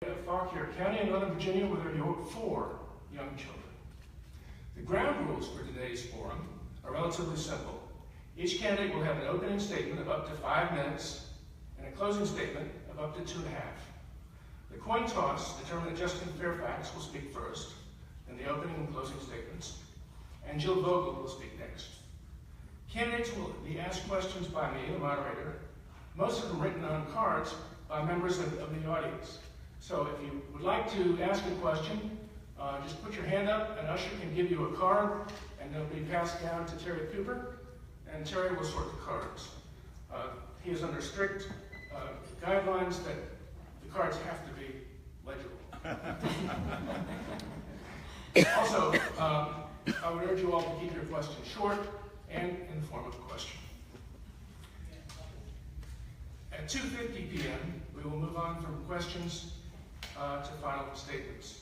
Fauquier County in Northern Virginia with your 4 young children. The ground rules for today's forum are relatively simple. Each candidate will have an opening statement of up to 5 minutes and a closing statement of up to 2.5. The coin toss determined that Justin Fairfax will speak first, then the opening and closing statements, and Jill Vogel will speak next. Candidates will be asked questions by me, the moderator, most of them written on cards by members of the audience. So if you would like to ask a question, just put your hand up, and usher can give you a card, and it'll be passed down to Terry Cooper, and Terry will sort the cards. He is under strict guidelines that the cards have to be legible. Also, I would urge you all to keep your questions short and in the form of a question. At 2:50 p.m., we will move on from questions to final statements.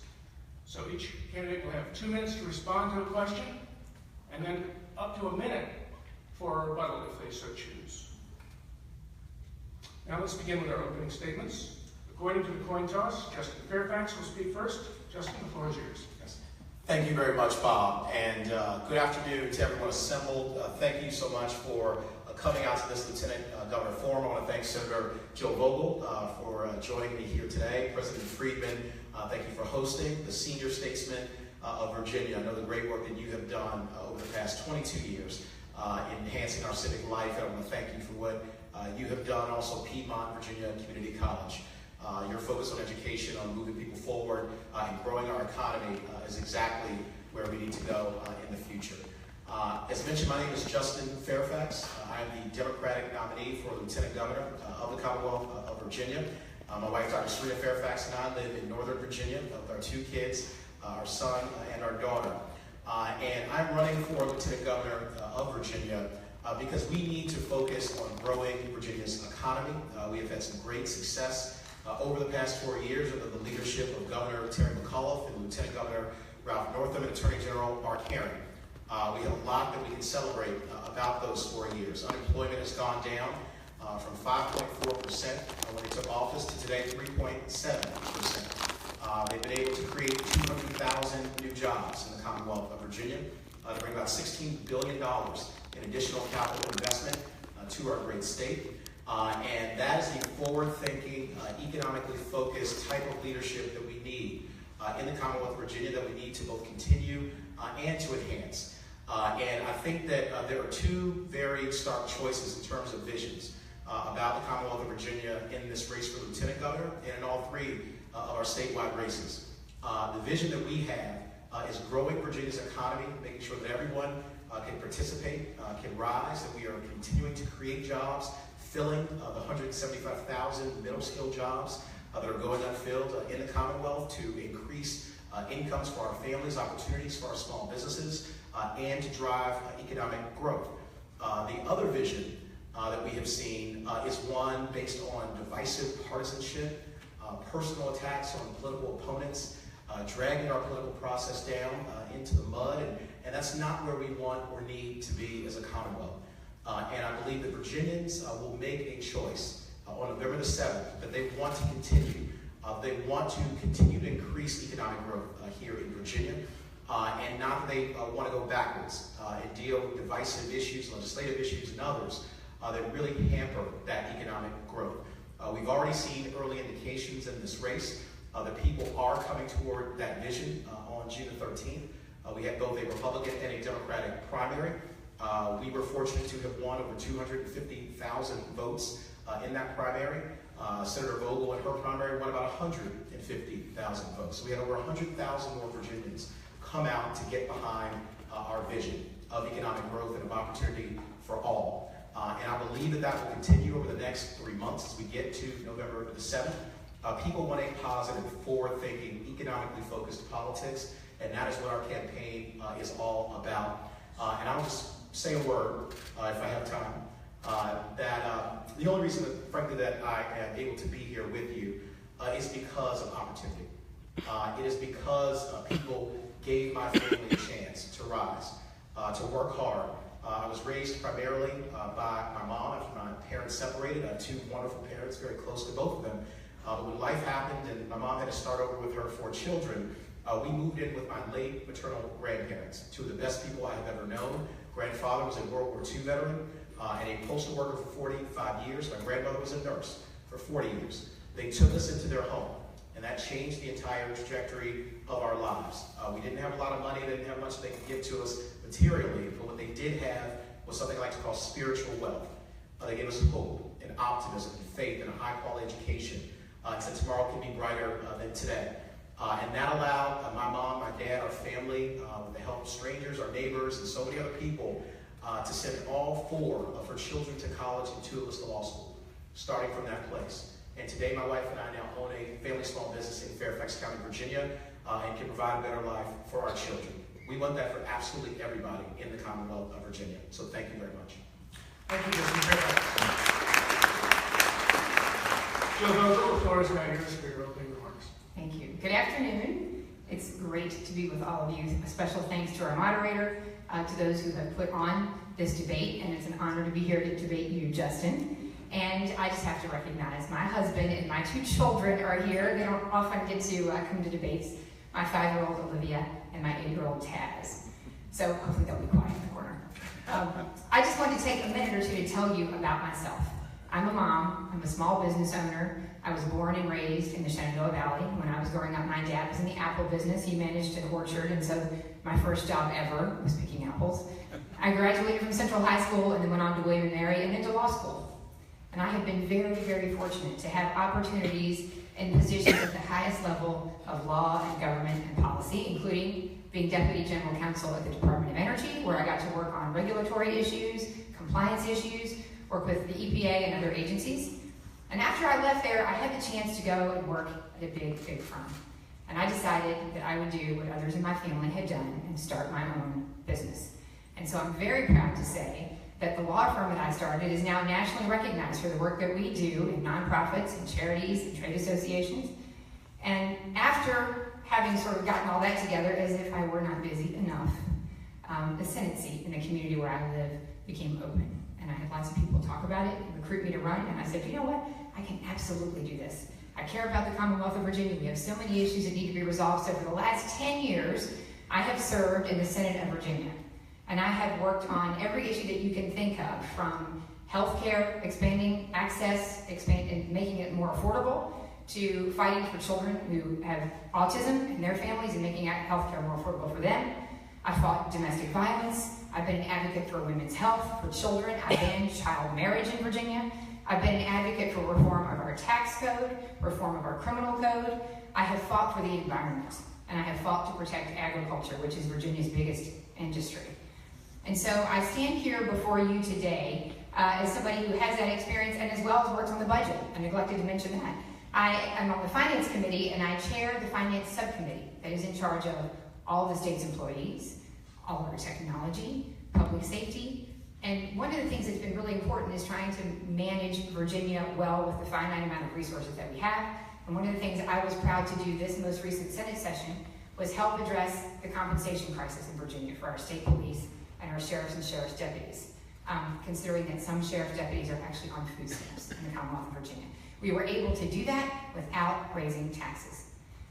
So each candidate will have 2 minutes to respond to a question, and then up to a minute for a rebuttal if they so choose. Now let's begin with our opening statements. According to the coin toss, Justin Fairfax will speak first. Justin, the floor is yours. Yes. Thank you very much, Bob, and good afternoon to everyone assembled. Thank you so much for coming out to this Lieutenant Governor Forum. I want to thank Senator Jill Vogel for joining me here today. President Friedman, thank you for hosting. The senior statesmen of Virginia, I know the great work that you have done over the past 22 years in enhancing our civic life. And I want to thank you for what you have done. Also, Piedmont, Virginia Community College. Your focus on education, on moving people forward, and growing our economy is exactly where we need to go in the future. As mentioned, my name is Justin Fairfax. I am the Democratic nominee for Lieutenant Governor of the Commonwealth of Virginia. My wife, Dr. Serena Fairfax, and I live in Northern Virginia with our 2 kids, our son and our daughter. And I'm running for Lieutenant Governor of Virginia because we need to focus on growing Virginia's economy. We have had some great success over the past 4 years under the leadership of Governor Terry McAuliffe and Lieutenant Governor Ralph Northam and Attorney General Mark Herring. We have a lot that we can celebrate about those 4 years. Unemployment has gone down from 5.4% when they took office to today 3.7%. They've been able to create 200,000 new jobs in the Commonwealth of Virginia to bring about $16 billion in additional capital investment to our great state. And that is the forward-thinking, economically focused type of leadership that we need in the Commonwealth of Virginia, that we need to both continue and to enhance. And I think that there are 2 very stark choices in terms of visions about the Commonwealth of Virginia in this race for Lieutenant Governor and in all 3 of our statewide races. The vision that we have is growing Virginia's economy, making sure that everyone can participate, can rise, that we are continuing to create jobs, filling the 175,000 middle-skill jobs that are going unfilled in the Commonwealth, to increase incomes for our families, opportunities for our small businesses, and to drive economic growth. The other vision that we have seen is one based on divisive partisanship, personal attacks on political opponents, dragging our political process down into the mud, and that's not where we want or need to be as a Commonwealth. And I believe that Virginians will make a choice on November the 7th that they want to continue. They want to continue to increase economic growth here in Virginia, and not that they want to go backwards and deal with divisive issues, legislative issues, and others that really hamper that economic growth. We've already seen early indications in this race that people are coming toward that vision on June the 13th. We had both a Republican and a Democratic primary. We were fortunate to have won over 250,000 votes in that primary. Senator Vogel in her primary won about 150,000 votes. So we had over 100,000 more Virginians come out to get behind our vision of economic growth and of opportunity for all. And I believe that that will continue over the next 3 months as we get to November the 7th. People want a positive, forward-thinking, economically focused politics, and that is what our campaign is all about. And I'll just say a word, if I have time, that the only reason, that, frankly, that I am able to be here with you is because of opportunity. It is because people gave my family a chance to rise, to work hard. I was raised primarily by my mom after my parents separated. I have 2 wonderful parents, very close to both of them. But when life happened and my mom had to start over with her 4 children, we moved in with my late maternal grandparents, 2 of the best people I have ever known. Grandfather was a World War II veteran and a postal worker for 45 years. My grandmother was a nurse for 40 years. They took us into their home, and that changed the entire trajectory of our lives. We didn't have a lot of money. They didn't have much they could give to us materially, but what they did have was something I like to call spiritual wealth. They gave us hope and optimism and faith and a high-quality education. And said tomorrow can be brighter than today. And that allowed my mom, my dad, our family, with the help of strangers, our neighbors, and so many other people, to send all 4 of her children to college and 2 of us to law school, starting from that place. And today my wife and I now own a family small business in Fairfax County, Virginia, and can provide a better life for our children. We want that for absolutely everybody in the Commonwealth of Virginia. So thank you very much. Thank you, Mr. Fairfax. Joe Vogel, the floor is now yours for your opening remarks. Thank you. Good afternoon. It's great to be with all of you. A special thanks to our moderator, to those who have put on this debate, and it's an honor to be here to debate you, Justin. And I just have to recognize my husband and my 2 children are here. They don't often get to come to debates. My 5-year-old Olivia and my 8-year-old Taz. So hopefully they'll be quiet in the corner. I just wanted to take a minute or 2 to tell you about myself. I'm a mom. I'm a small business owner. I was born and raised in the Shenandoah Valley. When I was growing up, my dad was in the apple business. He managed an orchard, and so my first job ever was picking apples. I graduated from Central High School and then went on to William & Mary and into law school. And I have been very, very fortunate to have opportunities in positions at the highest level of law and government and policy, including being Deputy General Counsel at the Department of Energy, where I got to work on regulatory issues, compliance issues, work with the EPA and other agencies. And after I left there, I had the chance to go and work at a big, big firm. And I decided that I would do what others in my family had done and start my own business. And so I'm very proud to say that the law firm that I started is now nationally recognized for the work that we do in nonprofits and charities and trade associations. And after having sort of gotten all that together, as if I were not busy enough, the Senate seat in the community where I live became open. And I had lots of people talk about it and recruit me to run, and I said, you know what, I can absolutely do this. I care about the Commonwealth of Virginia. We have so many issues that need to be resolved. So for the last 10 years, I have served in the Senate of Virginia. And I have worked on every issue that you can think of, from healthcare, expanding access, and making it more affordable, to fighting for children who have autism and their families and making healthcare more affordable for them. I fought domestic violence. I've been an advocate for women's health, for children. I've banned child marriage in Virginia. I've been an advocate for reform of our tax code, reform of our criminal code. I have fought for the environment, and I have fought to protect agriculture, which is Virginia's biggest industry. And so I stand here before you today as somebody who has that experience and as well as works on the budget. I neglected to mention that. I am on the Finance Committee, and I chair the Finance Subcommittee that is in charge of all the state's employees, all of our technology, public safety. And one of the things that's been really important is trying to manage Virginia well with the finite amount of resources that we have. And one of the things I was proud to do this most recent Senate session was help address the compensation crisis in Virginia for our state police and our sheriffs and sheriff's deputies, considering that some sheriff's deputies are actually on food stamps in the Commonwealth of Virginia. We were able to do that without raising taxes.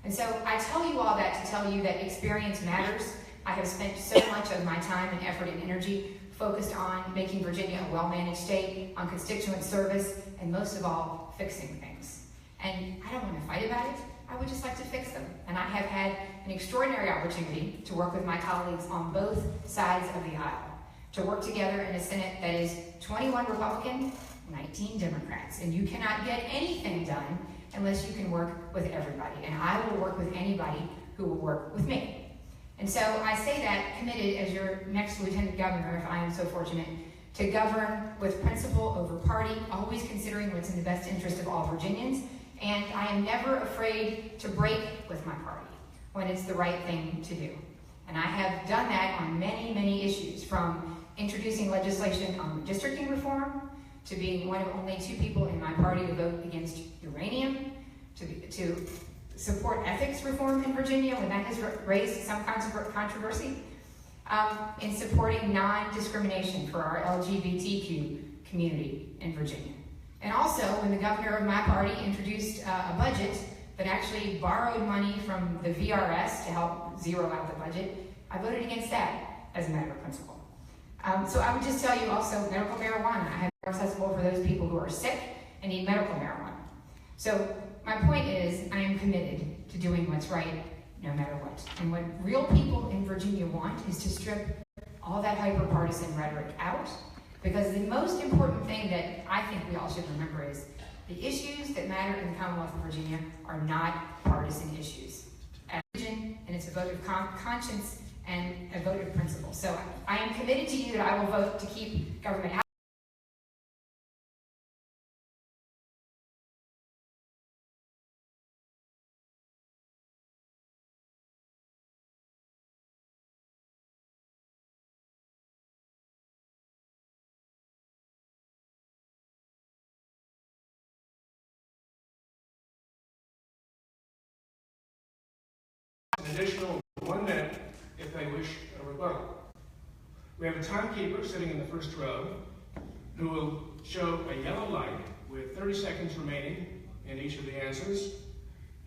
And so I tell you all that to tell you that experience matters. I have spent so much of my time and effort and energy focused on making Virginia a well-managed state, on constituent service, and most of all, fixing things. And I don't want to fight about it. I would just like to fix them. And I have had an extraordinary opportunity to work with my colleagues on both sides of the aisle, to work together in a Senate that is 21 Republican, 19 Democrats. And you cannot get anything done unless you can work with everybody. And I will work with anybody who will work with me. And so I say that committed as your next Lieutenant Governor, if I am so fortunate, to govern with principle over party, always considering what's in the best interest of all Virginians. And I am never afraid to break with my party when it's the right thing to do. And I have done that on many, many issues, from introducing legislation on redistricting reform, to being one of only 2 people in my party to vote against uranium, to support ethics reform in Virginia when that has raised some controversy, in supporting non-discrimination for our LGBTQ community in Virginia. And also, when the governor of my party introduced a budget that actually borrowed money from the VRS to help zero out the budget, I voted against that as a matter of principle. So I would just tell you also, medical marijuana. I have accessible for those people who are sick and need medical marijuana. So my point is, I am committed to doing what's right no matter what. And what real people in Virginia want is to strip all that hyper-partisan rhetoric out, because the most important thing that I think we all should remember is the issues that matter in the Commonwealth of Virginia are not partisan issues. And it's a vote of conscience and a vote of principle. So I am committed to you that I will vote to keep government out. An additional 1 minute if they wish a rebuttal. We have a timekeeper sitting in the first row who will show a yellow light with 30 seconds remaining in each of the answers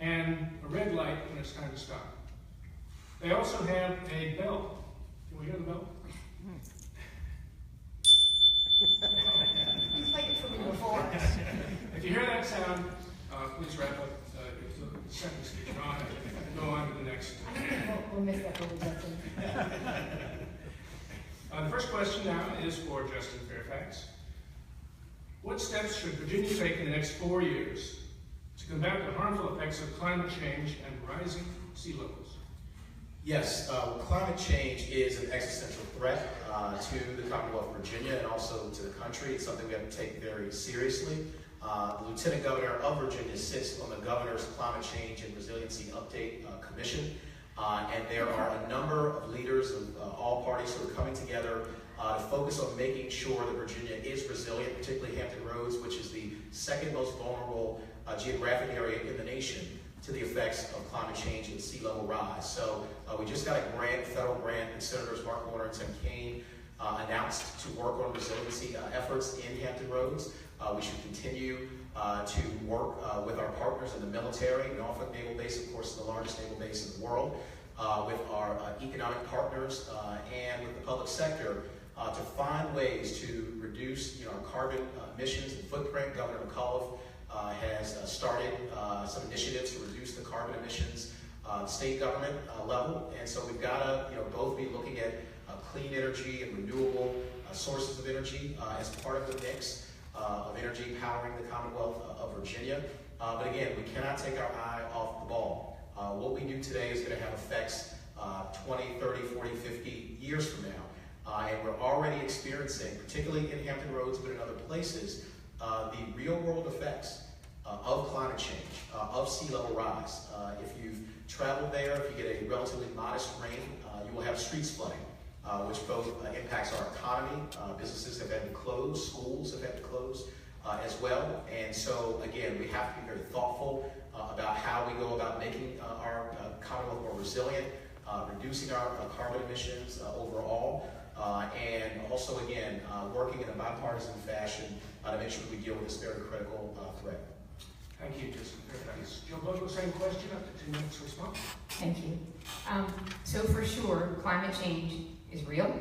and a red light when it's time to stop. They also have a bell. Can we hear the bell? You played it for me before. If you hear that sound, please wrap up the sentence that you're on and go on to the next. We'll miss that over Justin. The first question now is for Justin Fairfax. What steps should Virginia take in the next 4 years to combat the harmful effects of climate change and rising sea levels? Yes, climate change is an existential threat to the Commonwealth of Virginia and also to the country. It's something we have to take very seriously. The Lieutenant Governor of Virginia sits on the Governor's Climate Change and Resiliency Update Commission, and there are a number of leaders of all parties who are coming together to focus on making sure that Virginia is resilient, particularly Hampton Roads, which is the second most vulnerable geographic area in the nation to the effects of climate change and sea level rise. So we just got a grant, federal grant, that Senators Mark Warner and Tim Kaine announced to work on resiliency efforts in Hampton Roads. We should continue to work with our partners in the military. Norfolk Naval Base, of course, is the largest naval base in the world, with our economic partners and with the public sector to find ways to reduce our carbon emissions and footprint. Governor McAuliffe has started some initiatives to reduce the carbon emissions state government level, and so we've got to both be looking at clean energy and renewable sources of energy as part of the mix of energy powering the Commonwealth of Virginia. But again, we cannot take our eye off the ball. What we do today is going to have effects 20, 30, 40, 50 years from now. And we're already experiencing, particularly in Hampton Roads but in other places, the real world effects of climate change, of sea level rise. If you've traveled there, if you get a relatively modest rain, you will have streets flooding, which both impacts our economy. Businesses have had to close, schools have had to close as well. And so, again, we have to be very thoughtful about how we go about making our Commonwealth more resilient, reducing our carbon emissions overall, and also, again, working in a bipartisan fashion to make sure that we deal with this very critical threat. Thank you, Justin Fairfax. Joe Bogle, same question, up to 2 minutes response. Thank you. So for sure, climate change is real.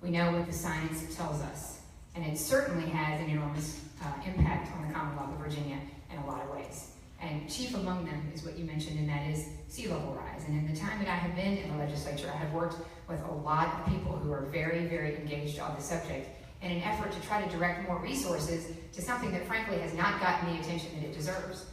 We know what the science tells us, and it certainly has an enormous impact on the Commonwealth of Virginia in a lot of ways. And chief among them is what you mentioned, and that is sea level rise. And in the time that I have been in the legislature, I have worked with a lot of people who are very, very engaged on the subject in an effort to try to direct more resources to something that frankly has not gotten the attention that it deserves.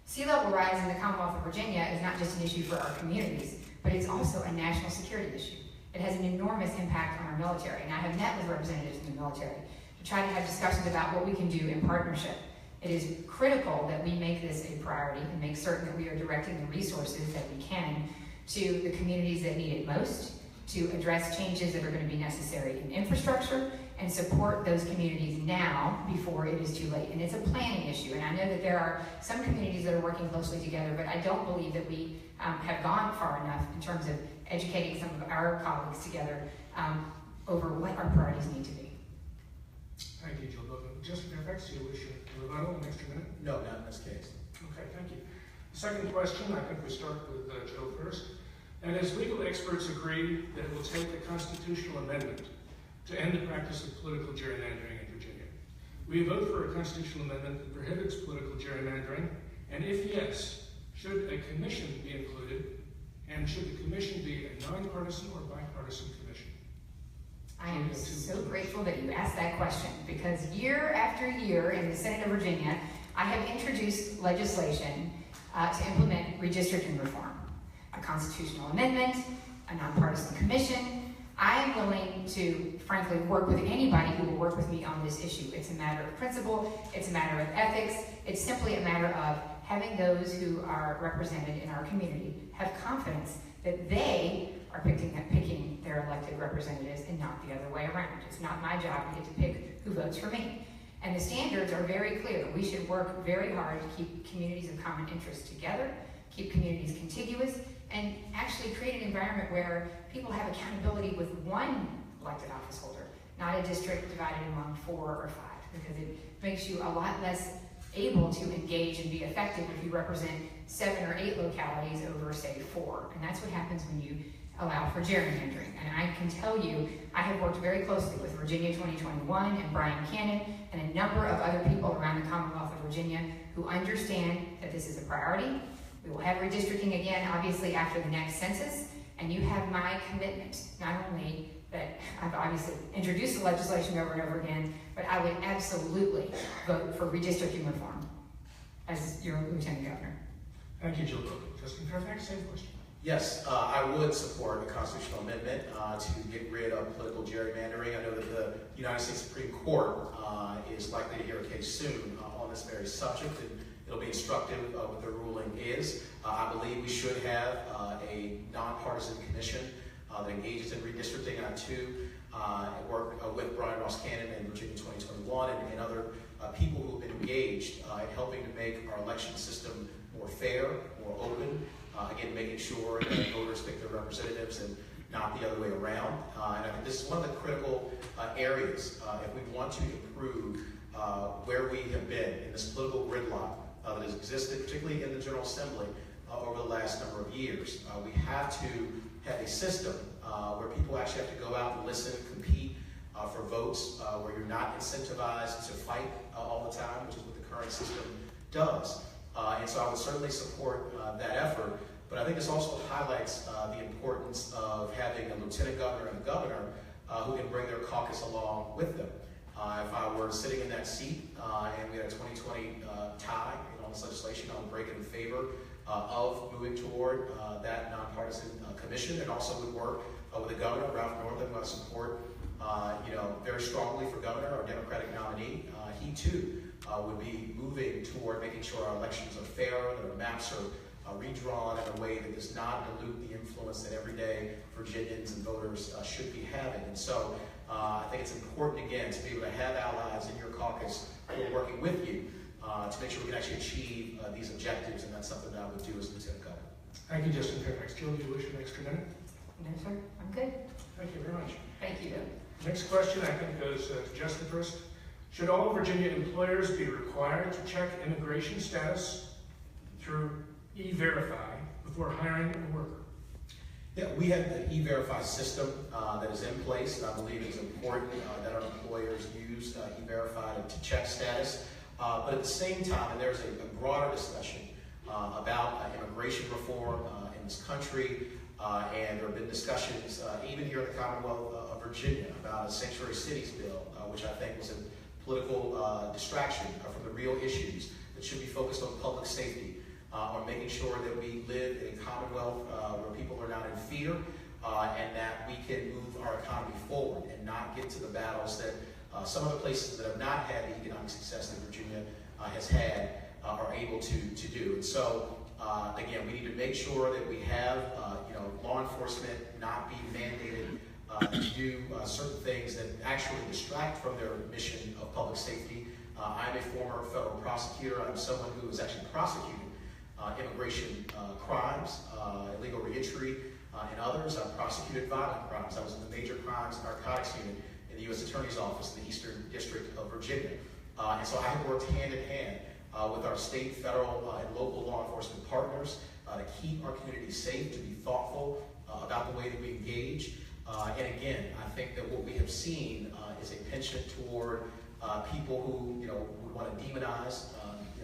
Sea level rise in the Commonwealth of Virginia is not just an issue for our communities, but it's also a national security issue. It has an enormous impact on our military, and I have met with representatives in the military to try to have discussions about what we can do in partnership. It is critical that we make this a priority and make certain that we are directing the resources that we can to the communities that need it most, to address changes that are going to be necessary in infrastructure, and support those communities now before it is too late. And it's a planning issue, and I know that there are some communities that are working closely together, but I don't believe that we have gone far enough in terms of educating some of our colleagues together over what our priorities need to be. Thank you, Jill Bogle. Justin Fairfax, do you wish to rebuttal an extra minute? No, not in this case. Okay, thank you. The second question, I think we start with Joe first. And as legal experts agree that it will take a constitutional amendment to end the practice of political gerrymandering in Virginia, will you vote for a constitutional amendment that prohibits political gerrymandering? And if yes, should a commission be included? And should the commission be a nonpartisan or bipartisan commission? I am so grateful that you asked that question, because year after year in the Senate of Virginia, I have introduced legislation to implement redistricting reform, a constitutional amendment, a nonpartisan commission. I am willing to, frankly, work with anybody who will work with me on this issue. It's a matter of principle, it's a matter of ethics, it's simply a matter of having those who are represented in our community have confidence that they are picking their elected representatives and not the other way around. It's not my job to get to pick who votes for me. And the standards are very clear. We should work very hard to keep communities of common interest together, keep communities contiguous, and actually create an environment where people have accountability with one elected office holder, not a district divided among 4 or 5, because it makes you a lot less able to engage and be effective if you represent 7 or 8 localities over, say, 4. And that's what happens when you allow for gerrymandering. And I can tell you, I have worked very closely with Virginia 2021 and Brian Cannon and a number of other people around the Commonwealth of Virginia who understand that this is a priority. We will have redistricting again, obviously, after the next census, and you have my commitment, not only that I've obviously introduced the legislation over and over again, but I would absolutely vote for redistricting reform as your Lieutenant Governor. Thank you, Jill Bogle. Justin Fairfax, same question. Yes, I would support a constitutional amendment to get rid of political gerrymandering. I know that the United States Supreme Court is likely to hear a case soon on this very subject, and it'll be instructive of what their ruling is. I believe we should have a nonpartisan commission that engages in redistricting. I too work with Brian Ross Cannon and Virginia 2021 and other people who have been engaged in helping to make our election system more fair, more open, again, making sure that voters pick their representatives and not the other way around. And I think this is one of the critical areas if we want to improve where we have been in this political gridlock that has existed, particularly in the General Assembly, over the last number of years. We have to have a system where people actually have to go out and listen, compete for votes, where you're not incentivized to fight all the time, which is what the current system does. And so I would certainly support that effort, but I think this also highlights the importance of having a lieutenant governor and a governor who can bring their caucus along with them. If I were sitting in that seat and we had a 2020 tie on this legislation, I would break in favor of moving toward that nonpartisan commission, and also would work with the governor, Ralph Northam, who I support very strongly for governor, our Democratic nominee. He too would be moving toward making sure our elections are fair, that our maps are redrawn in a way that does not dilute the influence that everyday Virginians and voters should be having. And so I think it's important, again, to be able to have allies in your caucus who are working with you to make sure we can actually achieve these objectives, and that's something that I would do as Lieutenant Governor. Thank you, Justin Fairfax. Jill, do you wish an extra minute? No, sir. I'm good. Thank you very much. Thank you. Next question, I think, goes to Justin first. Should all Virginia employers be required to check immigration status through E-Verify before hiring a worker? Yeah, we have the E-Verify system that is in place, and I believe it's important that our employers use E-Verify to check status. But at the same time, and there's a broader discussion about immigration reform in this country, and there have been discussions even here in the Commonwealth of Virginia about a sanctuary cities bill, which I think was a political distraction from the real issues that should be focused on public safety, on making sure that we live in a Commonwealth where people are not in fear, and that we can move our economy forward and not get to the battles that some of the places that have not had the economic success that Virginia has had are able to do. And so, again, we need to make sure that we have law enforcement not be mandated to do certain things that actually distract from their mission of public safety. I'm a former federal prosecutor. I'm someone who has actually prosecuted immigration crimes, illegal reentry, and others. I've prosecuted violent crimes. I was in the major crimes narcotics unit in in the U.S. Attorney's Office in the Eastern District of Virginia. And so I have worked hand in hand with our state, federal, and local law enforcement partners to keep our communities safe, to be thoughtful about the way that we engage. And again, I think that what we have seen is a penchant toward people who, would want to demonize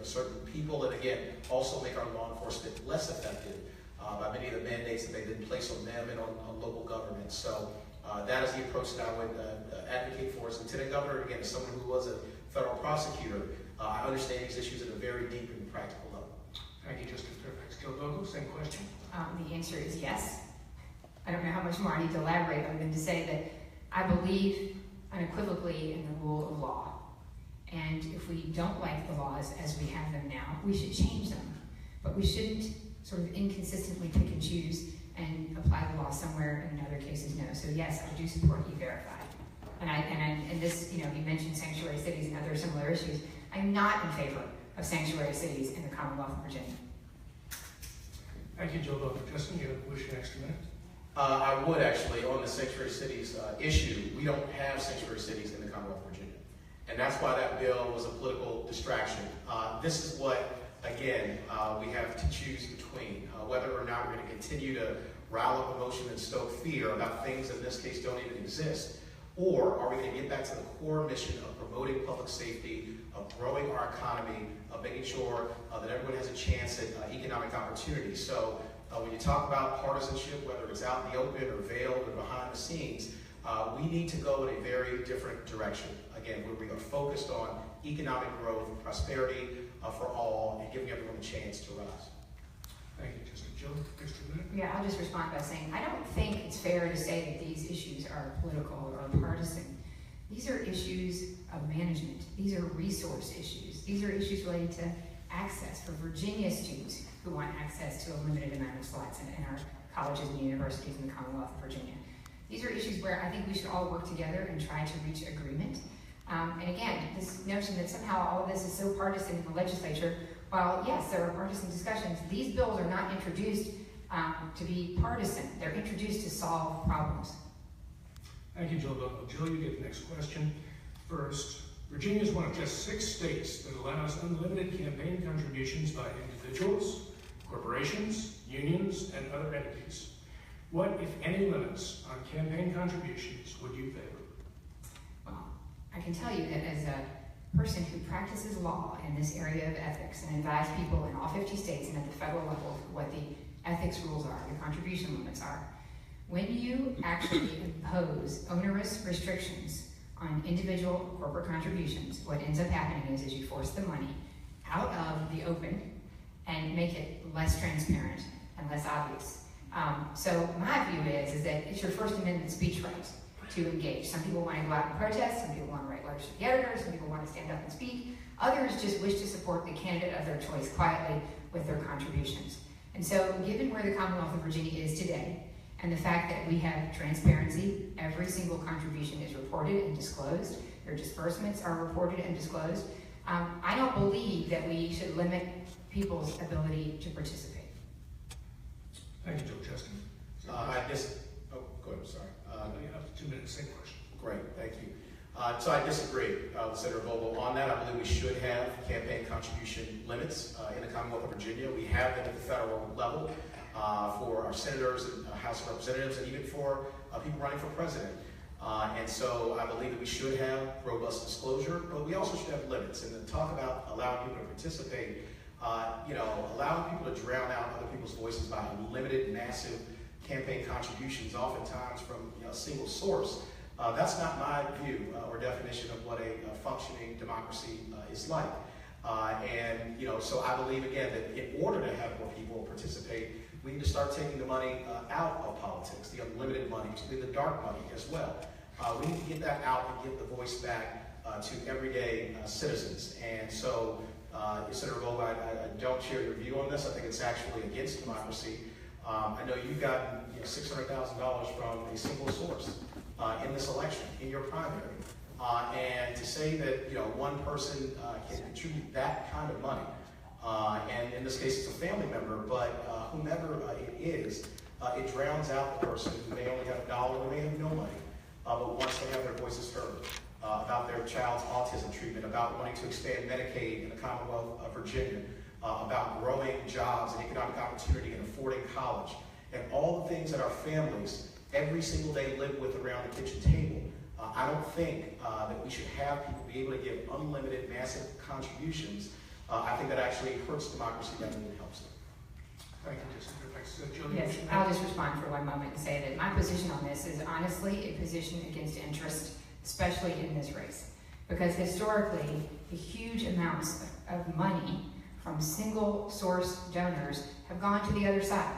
certain people, and again, also make our law enforcement less effective by many of the mandates that they didn't place on them and on local governments. So that is the approach that I would advocate for as Lieutenant Governor. Again, as someone who was a federal prosecutor, I understand these issues at a very deep and practical level. Thank you, Justice Fairfax. Vogel, same question. The answer is yes. I don't know how much more I need to elaborate other than to say that I believe unequivocally in the rule of law. And if we don't like the laws as we have them now, we should change them. But we shouldn't sort of inconsistently pick and choose and apply the law somewhere and in other cases no. So yes, I do support E-Verify. And this, you mentioned sanctuary cities and other similar issues. I'm not in favor of sanctuary cities in the Commonwealth of Virginia. Thank you, Joe Vogel. Justin, you wish an extra minute? I would actually, on the sanctuary cities issue, we don't have sanctuary cities in the Commonwealth of Virginia. And that's why that bill was a political distraction. This is what, again, we have to choose between whether or not we're going to continue to rile up emotion and stoke fear about things that in this case don't even exist, or are we going to get back to the core mission of promoting public safety, of growing our economy, of making sure that everyone has a chance at economic opportunity. So when you talk about partisanship, whether it's out in the open or veiled or behind the scenes, we need to go in a very different direction. Again, where we are focused on economic growth, prosperity for all, and giving everyone a chance to rise. Thank you, Justin. Jill, extra minute? Yeah, I'll just respond by saying I don't think it's fair to say that these issues are political or partisan. These are issues of management. These are resource issues. These are issues related to access for Virginia students who want access to a limited amount of slots in our colleges and universities in the Commonwealth of Virginia. These are issues where I think we should all work together and try to reach agreement. And again, this notion that somehow all of this is so partisan in the legislature, while yes, there are partisan discussions, these bills are not introduced to be partisan. They're introduced to solve problems. Thank you, Jill Vogel. Jill, you get the next question. First, Virginia is one of just 6 states that allows unlimited campaign contributions by individuals, corporations, unions, and other entities. What, if any, limits on campaign contributions would you favor? Well, I can tell you that as a person who practices law in this area of ethics and advise people in all 50 states and at the federal level what the ethics rules are, the contribution limits are, when you actually impose onerous restrictions on individual corporate contributions, what ends up happening is you force the money out of the open and make it less transparent and less obvious. So my view is that it's your First Amendment speech right to engage. Some people want to go out and protest, some people want to write letters to the editor, some people want to stand up and speak. Others just wish to support the candidate of their choice quietly with their contributions. And so given where the Commonwealth of Virginia is today, and the fact that we have transparency, every single contribution is reported and disclosed, their disbursements are reported and disclosed, I don't believe that we should limit people's ability to participate. Thank you, Joe. Justin. Go ahead, sorry. You have 2 minutes, same question. Great, thank you. So I disagree with Senator Vogel on that. I believe we should have campaign contribution limits in the Commonwealth of Virginia. We have them at the federal level for our senators and House of Representatives, and even for people running for president. And so I believe that we should have robust disclosure, but we also should have limits. And to talk about allowing people to participate, allowing people to drown out other people's voices by unlimited, massive campaign contributions, oftentimes from a single source, that's not my view or definition of what a functioning democracy is like. So I believe, again, that in order to have more people participate, we need to start taking the money out of politics, the unlimited money, particularly the dark money as well. We need to get that out and give the voice back to everyday citizens. And so, Senator Vogel, I don't share your view on this. I think it's actually against democracy. I know you've gotten $600,000 from a single source in this election, in your primary. And to say that one person can contribute that kind of money, and in this case it's a family member, but whomever it is, it drowns out the person who may only have $1 or may have no money. but wants to have their voices heard, about their child's autism treatment, about wanting to expand Medicaid in the Commonwealth of Virginia, about growing jobs and economic opportunity and affording college, and all the things that our families every single day live with around the kitchen table. I don't think that we should have people be able to give unlimited, massive contributions. I think that actually hurts democracy rather than helps it. Thank you, Justice Fairfax. Jill, Yes, I'll just respond for one moment and say that my position on this is honestly a position against interest, especially in this race. Because historically, the huge amounts of money from single source donors have gone to the other side.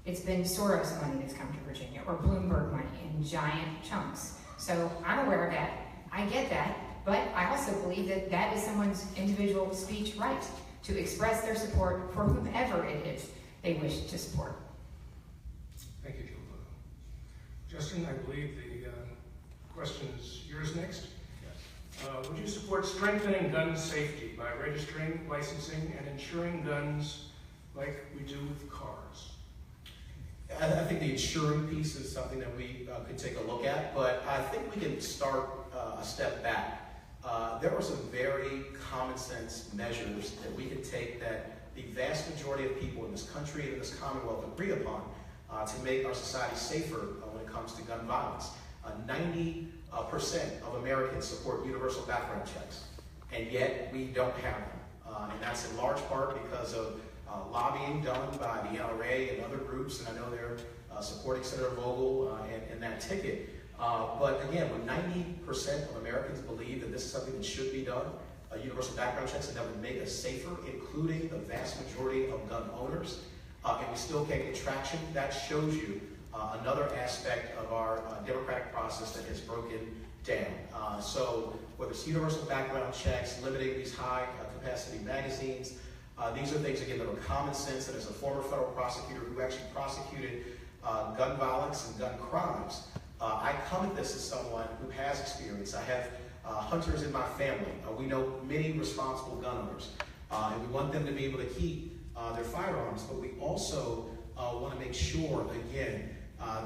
It's been Soros money that's come to Virginia, or Bloomberg money in giant chunks. So I'm aware of that, I get that, but I also believe that that is someone's individual speech right to express their support for whomever it is they wish to support. Thank you, Jill. Justin, I believe the question is yours next. Yes. Would you support strengthening gun safety by registering, licensing, and insuring guns like we do with cars? I think the insuring piece is something that we could take a look at, but I think we can start a step back. There are some very common sense measures that we can take that the vast majority of people in this country and in this Commonwealth agree upon to make our society safer when it comes to gun violence. 90% of Americans support universal background checks, and yet we don't have them. And that's in large part because of lobbying done by the NRA and other groups, and I know they're supporting Senator Vogel and that ticket. But again, when 90% of Americans believe that this is something that should be done, universal background checks, and that would make us safer, including the vast majority of gun owners, and we still can't get traction, that shows you another aspect of our democratic process that has broken down. So whether it's universal background checks, limiting these high capacity magazines, these are things, again, that are common sense, and as a former federal prosecutor who actually prosecuted gun violence and gun crimes, I come at this as someone who has experience. I have hunters in my family. We know many responsible gun owners, and we want them to be able to keep their firearms, but we also want to make sure, again,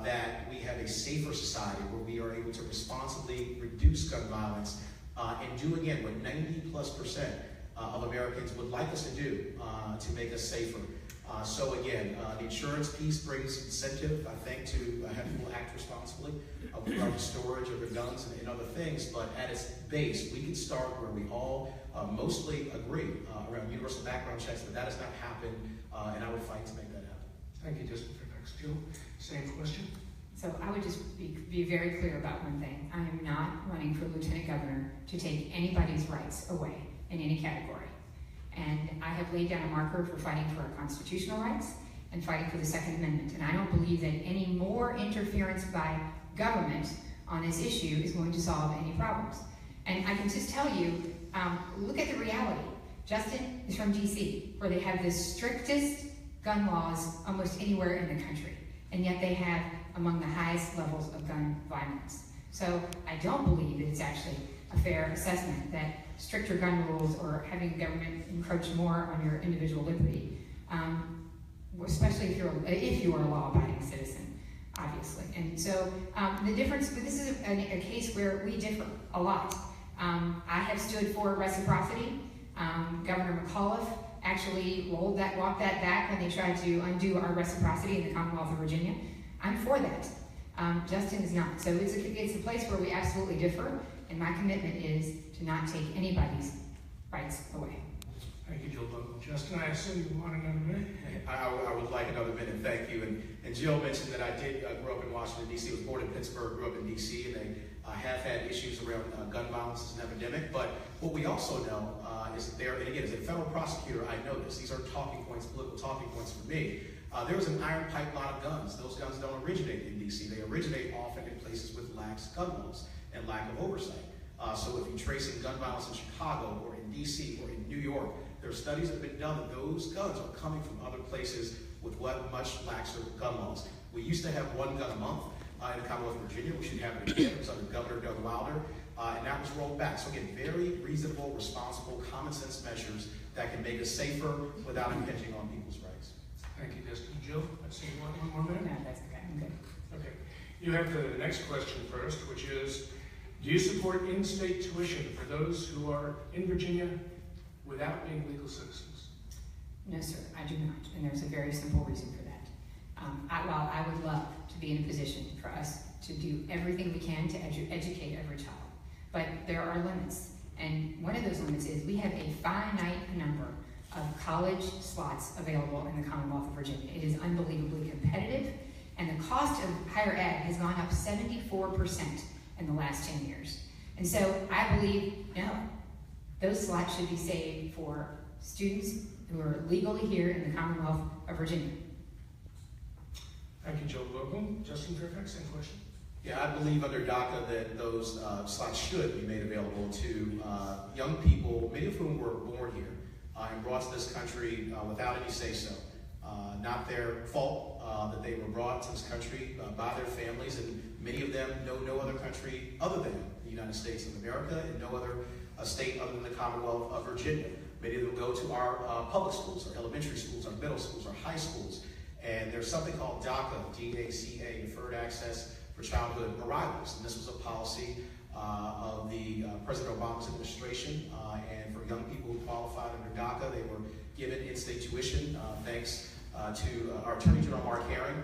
that we have a safer society where we are able to responsibly reduce gun violence and do, again, what 90+% of Americans would like us to do to make us safer. So again, the insurance piece brings incentive, I think, to have people act responsibly with regard to storage of their guns and other things, but at its base, we can start where we all mostly agree around universal background checks, but that has not happened, and I will fight to make that happen. Thank you, Justice Fairfax. Jill, same question. So I would just be very clear about one thing. I am not running for lieutenant governor to take anybody's rights away in any category. And I have laid down a marker for fighting for our constitutional rights and fighting for the Second Amendment. And I don't believe that any more interference by government on this issue is going to solve any problems. And I can just tell you, look at the reality. Justin is from DC, where they have the strictest gun laws almost anywhere in the country. And yet they have among the highest levels of gun violence. So I don't believe that it's actually a fair assessment that stricter gun rules or having government encroach more on your individual liberty, especially if you are a law-abiding citizen, obviously. And so the difference, but this is a case where we differ a lot. I have stood for reciprocity. Governor McAuliffe actually walked that back when they tried to undo our reciprocity in the Commonwealth of Virginia. I'm for that. Justin is not. So it's a place where we absolutely differ, and my commitment is to not take anybody's rights away. Thank you, Jill Bogle. Justin, I assume you want another minute? I would like another minute, thank you. And Jill mentioned that I did grow up in Washington, D.C. I was born in Pittsburgh, grew up in D.C., and they have had issues around gun violence as an epidemic. But what we also know is that there, and again, as a federal prosecutor, I know this. These are talking points, political talking points for me. There was an iron pipeline of guns. Those guns don't originate in D.C. They originate often in places with lax gun laws and lack of oversight. So if you trace in gun violence in Chicago or in D.C. or in New York, there are studies that have been done that those guns are coming from other places with much laxer gun laws. We used to have one gun a month in the Commonwealth of Virginia. We should have it again. It was under Governor Doug Wilder, and that was rolled back. So again, very reasonable, responsible, common sense measures that can make us safer without impinging on people's rights. Thank you, Justin. Jill, I see you want one more minute? No, that's okay. I'm good. Okay. You have the next question first, which is, do you support in-state tuition for those who are in Virginia without being legal citizens? No, sir, I do not, and there's a very simple reason for that. While I would love to be in a position for us to do everything we can to educate every child, but there are limits, and one of those limits is we have a finite number of college slots available in the Commonwealth of Virginia. It is unbelievably competitive, and the cost of higher ed has gone up 74% in the last 10 years. And so I believe, no, those slots should be saved for students who are legally here in the Commonwealth of Virginia. Thank you, Joe Vogel. Justin Fairfax, same question. Yeah, I believe under DACA that those slots should be made available to young people, many of whom were born here and brought to this country without any say-so. Not their fault that they were brought to this country by their families, and many of them know no other country other than the United States of America and no other state other than the Commonwealth of Virginia. Many of them go to our public schools, our elementary schools, our middle schools, our high schools, and there's something called DACA, D-A-C-A, Deferred Access for Childhood Arrivals, and this was a policy of the President Obama's administration, and for young people who qualified under DACA, they were given in-state tuition, thanks to our Attorney General Mark Herring,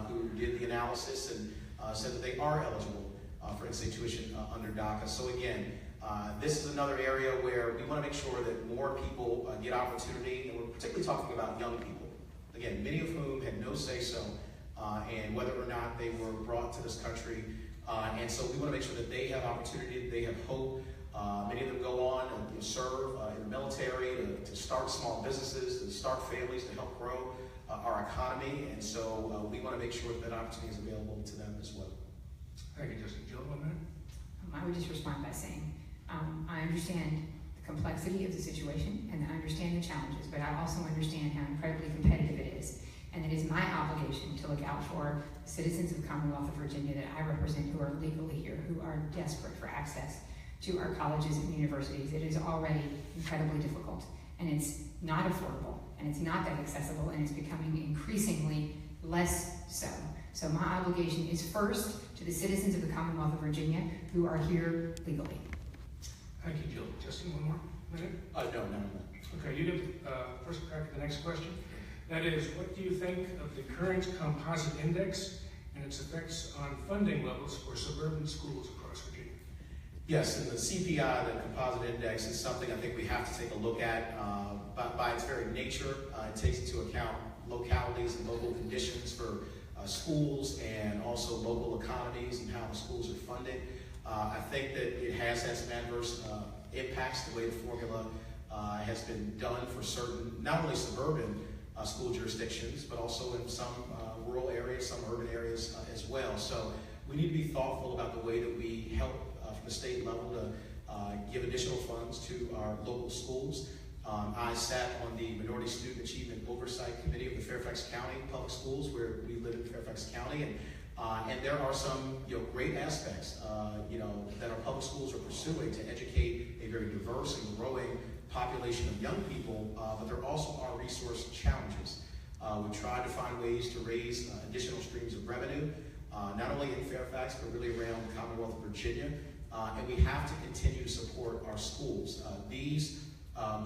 who did the analysis and said that they are eligible for in-state tuition under DACA. So again, this is another area where we want to make sure that more people get opportunity, and we're particularly talking about young people. Again, many of whom had no say-so, and whether or not they were brought to this country. And so we want to make sure that they have opportunity, they have hope. Many of them go on and serve in the military, to start small businesses, to start families, to help grow our economy. And so we want to make sure that that opportunity is available to them as well. Thank you, Justin. Jill, 1 minute. I would just respond by saying, I understand the complexity of the situation and I understand the challenges, but I also understand how incredibly competitive it is. And it is my obligation to look out for citizens of the Commonwealth of Virginia that I represent who are legally here, who are desperate for access to our colleges and universities. It is already incredibly difficult, and it's not affordable, and it's not that accessible, and it's becoming increasingly less so. So my obligation is first to the citizens of the Commonwealth of Virginia who are here legally. Thank you, Jill. Justin, 1 more minute? No. Okay, you get first crack at the next question. That is, what do you think of the current composite index and its effects on funding levels for suburban schools across Virginia? Yes, and the CPI, the composite index, is something I think we have to take a look at. By its very nature, it takes into account localities and local conditions for schools and also local economies and how the schools are funded. I think that it has had some adverse impacts, the way the formula has been done for certain, not only suburban school jurisdictions, but also in some rural areas, some urban areas as well. So we need to be thoughtful about the way that we help from the state level to give additional funds to our local schools. I sat on the Minority Student Achievement Oversight Committee of the Fairfax County Public Schools, where we live in Fairfax County, and there are some great aspects that our public schools are pursuing to educate a very diverse and growing population of young people, but there also are resource challenges. We tried to find ways to raise additional streams of revenue, not only in Fairfax, but really around the Commonwealth of Virginia, and we have to continue to support our schools. These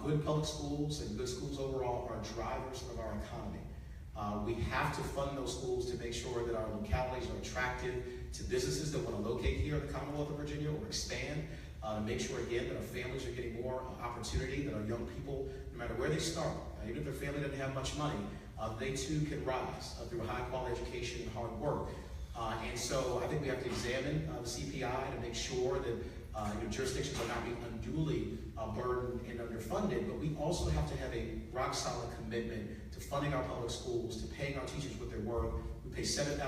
good public schools and good schools overall are drivers of our economy. We have to fund those schools to make sure that our localities are attractive to businesses that want to locate here in the Commonwealth of Virginia or expand, to make sure, again, that our families are getting more opportunity, that our young people, no matter where they start, even if their family doesn't have much money, they too can rise through a high-quality education and hard work. And so I think we have to examine the CPI to make sure that jurisdictions are not being unduly burdened and underfunded, but we also have to have a rock-solid commitment to funding our public schools, to paying our teachers what they're worth. We pay $7,000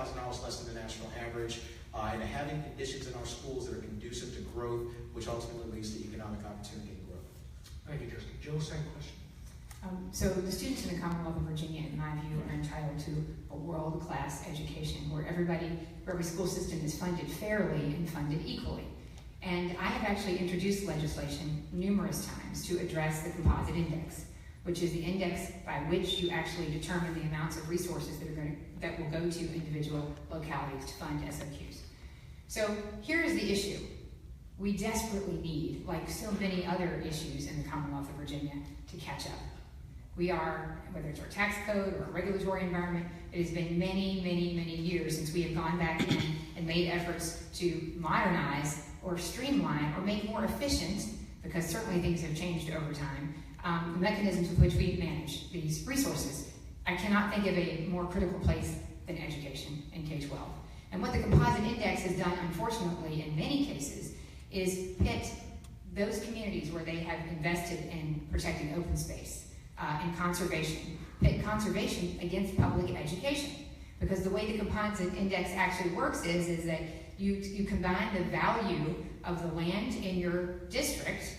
less than the national average, and to having conditions in our schools that are conducive to growth, which ultimately leads to economic opportunity and growth. Thank you, Justin. Jill, same question. So the students in the Commonwealth of Virginia, in my view, are entitled to a world-class education where every school system is funded fairly and funded equally. And I have actually introduced legislation numerous times to address the composite index. which is the index by which you actually determine the amounts of resources that will go to individual localities to fund SOQs. So here is the issue. We desperately need, like so many other issues in the Commonwealth of Virginia, to catch up. We are, whether it's our tax code or our regulatory environment, it has been many, many, many years since we have gone back in and made efforts to modernize or streamline or make more efficient, because certainly things have changed over time, the mechanisms with which we manage these resources. I cannot think of a more critical place than education in K-12. And what the composite index has done, unfortunately, in many cases, is pit those communities where they have invested in protecting open space and conservation, pit conservation against public education. Because the way the composite index actually works is that you combine the value of the land in your district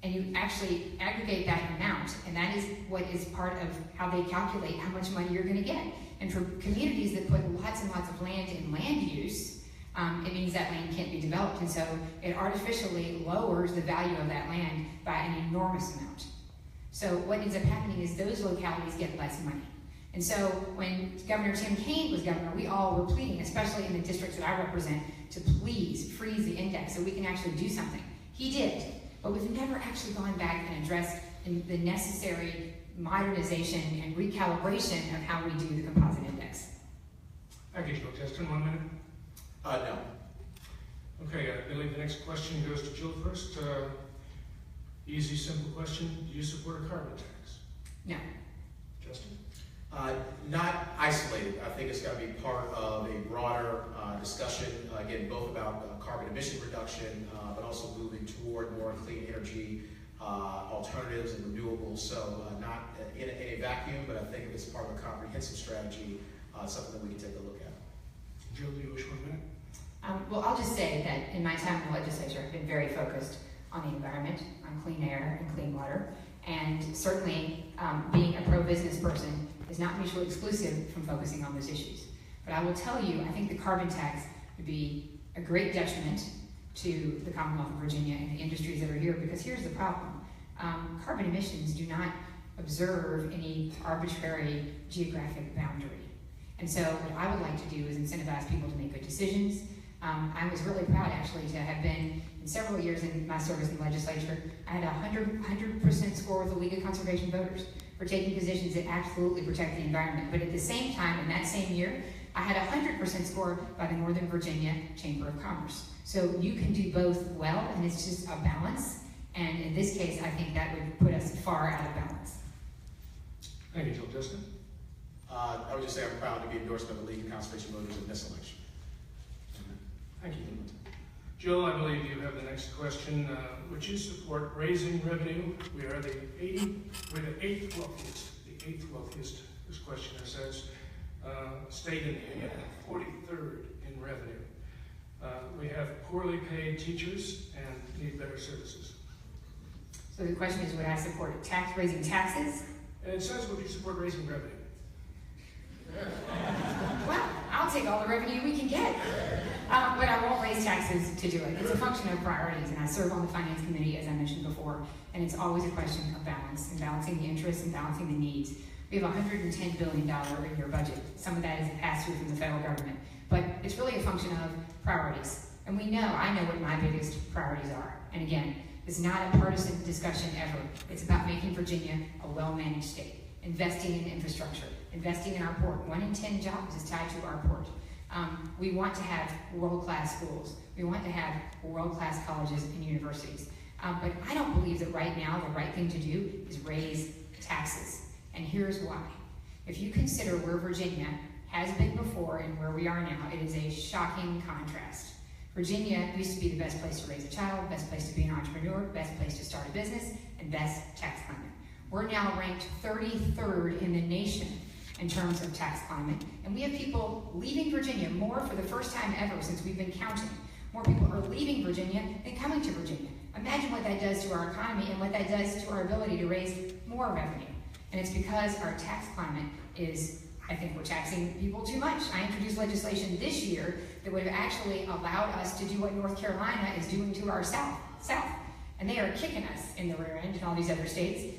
and you actually aggregate that amount, and that is what is part of how they calculate how much money you're going to get. And for communities that put lots and lots of land in land use, it means that land can't be developed, and so it artificially lowers the value of that land by an enormous amount. So what ends up happening is those localities get less money. And so when Governor Tim Kaine was governor, we all were pleading, especially in the districts that I represent, to please freeze the index so we can actually do something. He did, but we've never actually gone back and addressed the necessary modernization and recalibration of how we do the composite index. Thank you, Jill. Justin, 1 minute. No. Okay, I believe the next question goes to Jill first. Easy, simple question. Do you support a carbon tax? No. Justin? Not isolated. I think it's got to be part of a broader discussion, again, both about carbon emission reduction, but also moving toward more clean energy alternatives and renewables. So not in a vacuum, but I think it's part of a comprehensive strategy, something that we can take a look at. Jill, do you wish 1 minute? Well, I'll just say that in my time in the legislature, I've been very focused on the environment, on clean air and clean water, and certainly being a pro-business person is not mutually exclusive from focusing on those issues. But I will tell you, I think the carbon tax would be a great detriment to the Commonwealth of Virginia and the industries that are here, because here's the problem. Carbon emissions do not observe any arbitrary geographic boundary. And so what I would like to do is incentivize people to make good decisions. I was really proud, actually, to have been, in several years in my service in the legislature, I had a 100% score with the League of Conservation Voters for taking positions that absolutely protect the environment. But at the same time, in that same year, I had a 100% score by the Northern Virginia Chamber of Commerce. So you can do both well, and it's just a balance. And in this case, I think that would put us far out of balance. Thank you, Jill. Justin? I would just say I'm proud to be endorsed by the League of Conservation Voters in this election. Thank you. Jill, I believe you have the next question. Would you support raising revenue? We are the eighth wealthiest, this questioner says, state in the union, 43rd in revenue. We have poorly paid teachers and need better services. So the question is, would I support raising taxes? And it says, would you support raising revenue? Well, I'll take all the revenue we can get. But I won't raise taxes to do it. It's a function of priorities, and I serve on the Finance Committee, as I mentioned before, and it's always a question of balance, and balancing the interests and balancing the needs. We have a $110 billion a year budget. Some of that is a pass-through from the federal government. But it's really a function of priorities. And I know what my biggest priorities are. And again, it's not a partisan discussion ever. It's about making Virginia a well-managed state, investing in infrastructure, investing in our port. 1 in 10 jobs is tied to our port. We want to have world-class schools. We want to have world-class colleges and universities. But I don't believe that right now the right thing to do is raise taxes. And here's why. If you consider where Virginia has been before and where we are now, it is a shocking contrast. Virginia used to be the best place to raise a child, best place to be an entrepreneur, best place to start a business, and best tax climate. We're now ranked 33rd in the nation in terms of tax climate. And we have people leaving Virginia more for the first time ever since we've been counting. More people are leaving Virginia than coming to Virginia. Imagine what that does to our economy and what that does to our ability to raise more revenue. And it's because our tax climate is, I think we're taxing people too much. I introduced legislation this year that would have actually allowed us to do what North Carolina is doing to our south. and they are kicking us in the rear end in all these other states.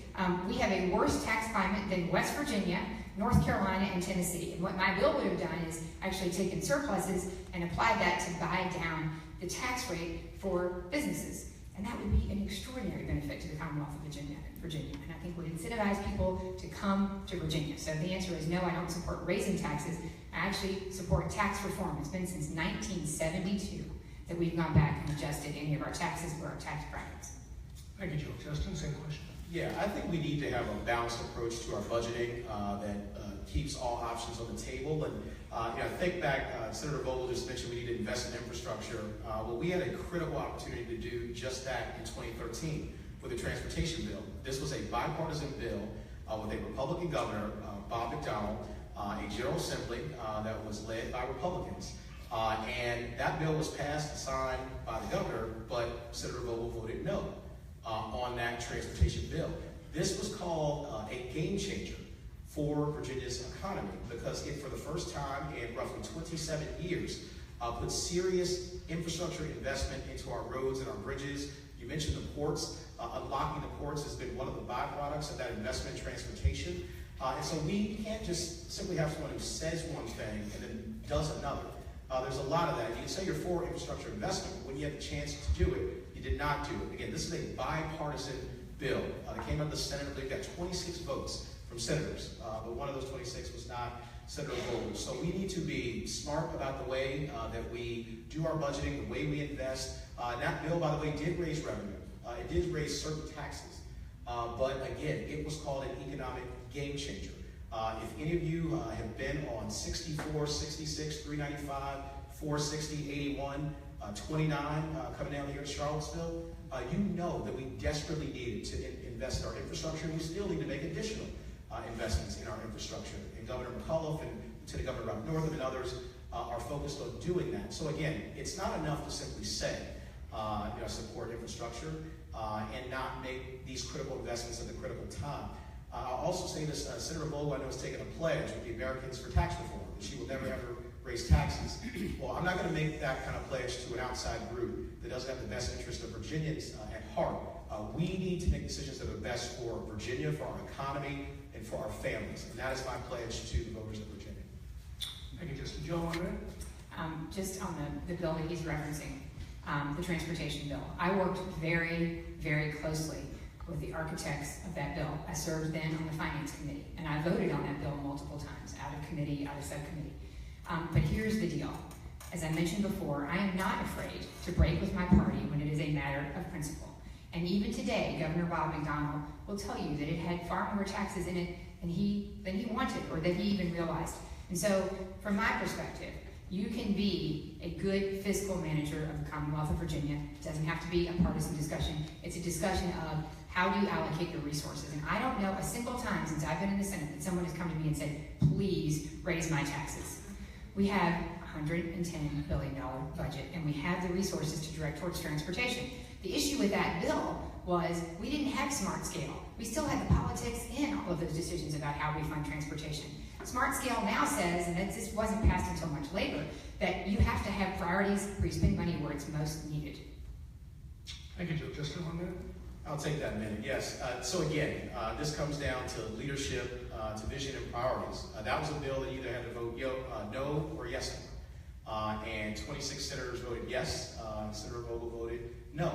We have a worse tax climate than West Virginia, North Carolina, and Tennessee. And what my bill would have done is actually taken surpluses and applied that to buy down the tax rate for businesses. And that would be an extraordinary benefit to the Commonwealth of Virginia, and I think would incentivize people to come to Virginia. So the answer is no, I don't support raising taxes. I actually support tax reform. It's been since 1972 that we've gone back and adjusted any of our taxes or our tax brackets. Thank you, Joe. Justin, same question. Yeah, I think we need to have a balanced approach to our budgeting that keeps all options on the table. And think back, Senator Vogel just mentioned we need to invest in infrastructure. Well, we had a critical opportunity to do just that in 2013 with the transportation bill. This was a bipartisan bill with a Republican governor, Bob McDonnell, a General Assembly that was led by Republicans. And that bill was passed and signed by the governor, but Senator Vogel voted no on that transportation bill. This was called a game changer for Virginia's economy because it, for the first time in roughly 27 years, put serious infrastructure investment into our roads and our bridges. You mentioned the ports. Unlocking the ports has been one of the byproducts of that investment in transportation. And so we can't just simply have someone who says one thing and then does another. There's a lot of that. You can say you're for infrastructure investment, but when you have the chance to do it, you did not do it. Again, this is a bipartisan bill. It came out of the Senate. I believe got 26 votes from senators, but one of those 26 was not Senator Bogle. So we need to be smart about the way that we do our budgeting, the way we invest. That bill, by the way, did raise revenue. It did raise certain taxes. But again, it was called an economic game changer. If any of you have been on 64, 66, 395, 460, 81, 29 coming down here to Charlottesville, you know that we desperately needed to invest in our infrastructure, and we still need to make additional investments in our infrastructure. And Governor McAuliffe and Lieutenant Governor Rob Northam and others are focused on doing that. So again, it's not enough to simply say, support infrastructure and not make these critical investments at the critical time. I'll also say this, Senator Bogle, I know, has taken a pledge with the Americans for Tax Reform, that she will never ever raise taxes. Well, I'm not going to make that kind of pledge to an outside group that doesn't have the best interest of Virginians at heart. We need to make decisions that are best for Virginia, for our economy, and for our families. And that is my pledge to the voters of Virginia. Thank you, Justin. Joe, on that? Just on the bill that he's referencing, the transportation bill. I worked very, very closely with the architects of that bill. I served then on the Finance Committee, and I voted on that bill multiple times, out of committee, out of subcommittee. But here's the deal. As I mentioned before, I am not afraid to break with my party when it is a matter of principle. And even today, Governor Bob McDonnell will tell you that it had far more taxes in it than he wanted, or that he even realized. And so, from my perspective, you can be a good fiscal manager of the Commonwealth of Virginia. It doesn't have to be a partisan discussion. It's a discussion of how do you allocate your resources. And I don't know a single time since I've been in the Senate that someone has come to me and said, please raise my taxes. We have a $110 billion budget, and we have the resources to direct towards transportation. The issue with that bill was we didn't have smart scale. We still had the politics in all of those decisions about how we fund transportation. Smart scale now says, and this wasn't passed until much later, that you have to have priorities where you spend money where it's most needed. Thank you, Joe. Justin, on that? I'll take that minute, yes. So again, this comes down to leadership, to vision and priorities. That was a bill that you either had to vote no or yes on. And 26 senators voted yes. Senator Vogel voted no.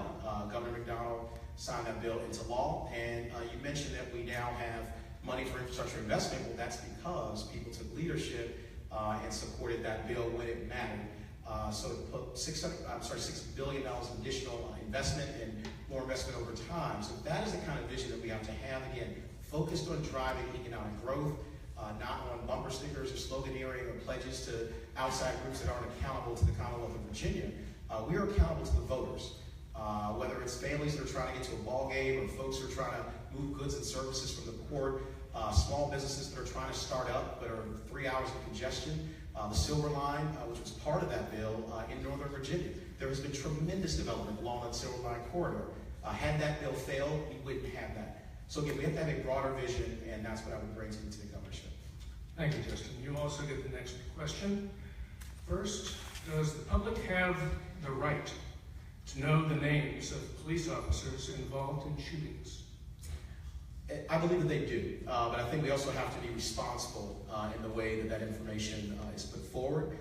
Governor McDonnell signed that bill into law. And you mentioned that we now have money for infrastructure investment. Well, that's because people took leadership and supported that bill when it mattered. So it put $6 billion in additional investment and more investment over time. So that is the kind of vision that we have to have, again, focused on driving economic growth, not on bumper stickers or sloganeering or pledges to outside groups that aren't accountable to the Commonwealth of Virginia. We are accountable to the voters, whether it's families that are trying to get to a ball game or folks who are trying to move goods and services from the port, small businesses that are trying to start up but are 3 hours of congestion. The Silver Line, which was part of that bill in Northern Virginia. There has been tremendous development along that Silver Line corridor. Had that bill failed, we wouldn't have that. So again, we have to have a broader vision, and that's what I would bring to the governorship. Thank you, Justin. You also get the next question. First, does the public have the right to know the names of police officers involved in shootings? I believe that they do, but I think we also have to be responsible in the way that information is put forward.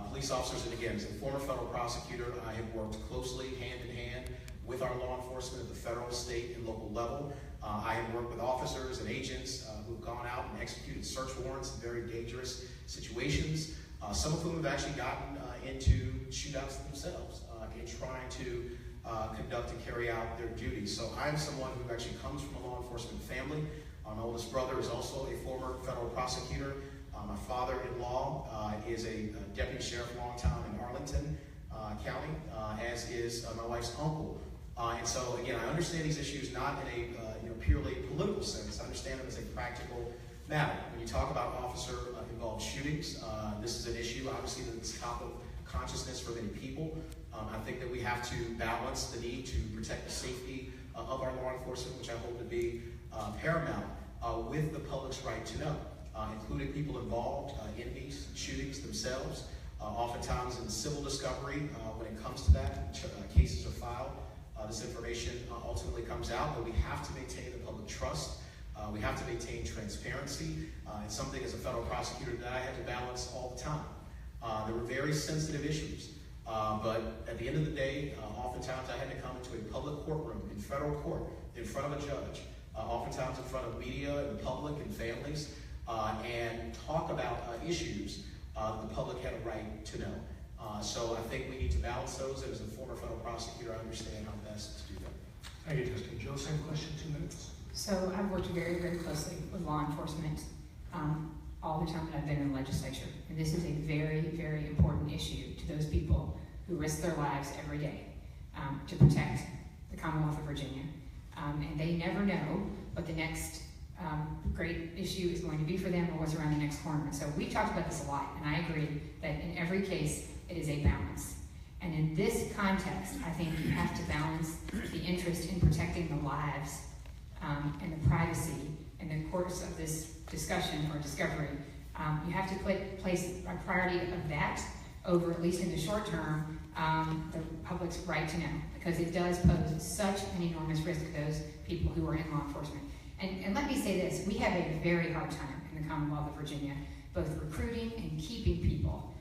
Police officers, and again, as a former federal prosecutor, I have worked closely hand in hand with our law enforcement at the federal, state, and local level. I have worked with officers and agents who have gone out and executed search warrants in very dangerous situations, some of whom have actually gotten into shootouts themselves in trying to conduct and carry out their duties. So I'm someone who actually comes from a law enforcement family. My oldest brother is also a former federal prosecutor. My father-in-law is a deputy sheriff for a long time in Arlington County, as is my wife's uncle. And so, again, I understand these issues not in a purely political sense. I understand them as a practical matter. When you talk about officer-involved shootings, this is an issue, obviously, that's top of consciousness for many people. I think that we have to balance the need to protect the safety of our law enforcement, which I hold to be paramount, with the public's right to know, including people involved in these shootings themselves. Oftentimes in civil discovery, when it comes to that, cases are filed. This information ultimately comes out, but we have to maintain the public trust. We have to maintain transparency. It's something as a federal prosecutor that I had to balance all the time. There were very sensitive issues, but at the end of the day, oftentimes I had to come into a public courtroom in federal court, in front of a judge, oftentimes in front of media and the public and families, and talk about issues the public had a right to know. So I think we need to balance those, and as a former federal prosecutor, I understand how best to do that. Thank you, Justin. Jill, same question, 2 minutes. So I've worked very, very closely with law enforcement all the time that I've been in the legislature. And this is a very, very important issue to those people who risk their lives every day to protect the Commonwealth of Virginia. And they never know what the next great issue is going to be for them or what's around the next corner. So we talked about this a lot, and I agree that in every case, it is a balance. And in this context, I think you have to balance the interest in protecting the lives and the privacy in the course of this discussion or discovery. You have to place a priority of that over, at least in the short term, the public's right to know, because it does pose such an enormous risk to those people who are in law enforcement. And let me say this, we have a very hard time in the Commonwealth of Virginia, both recruiting and keeping people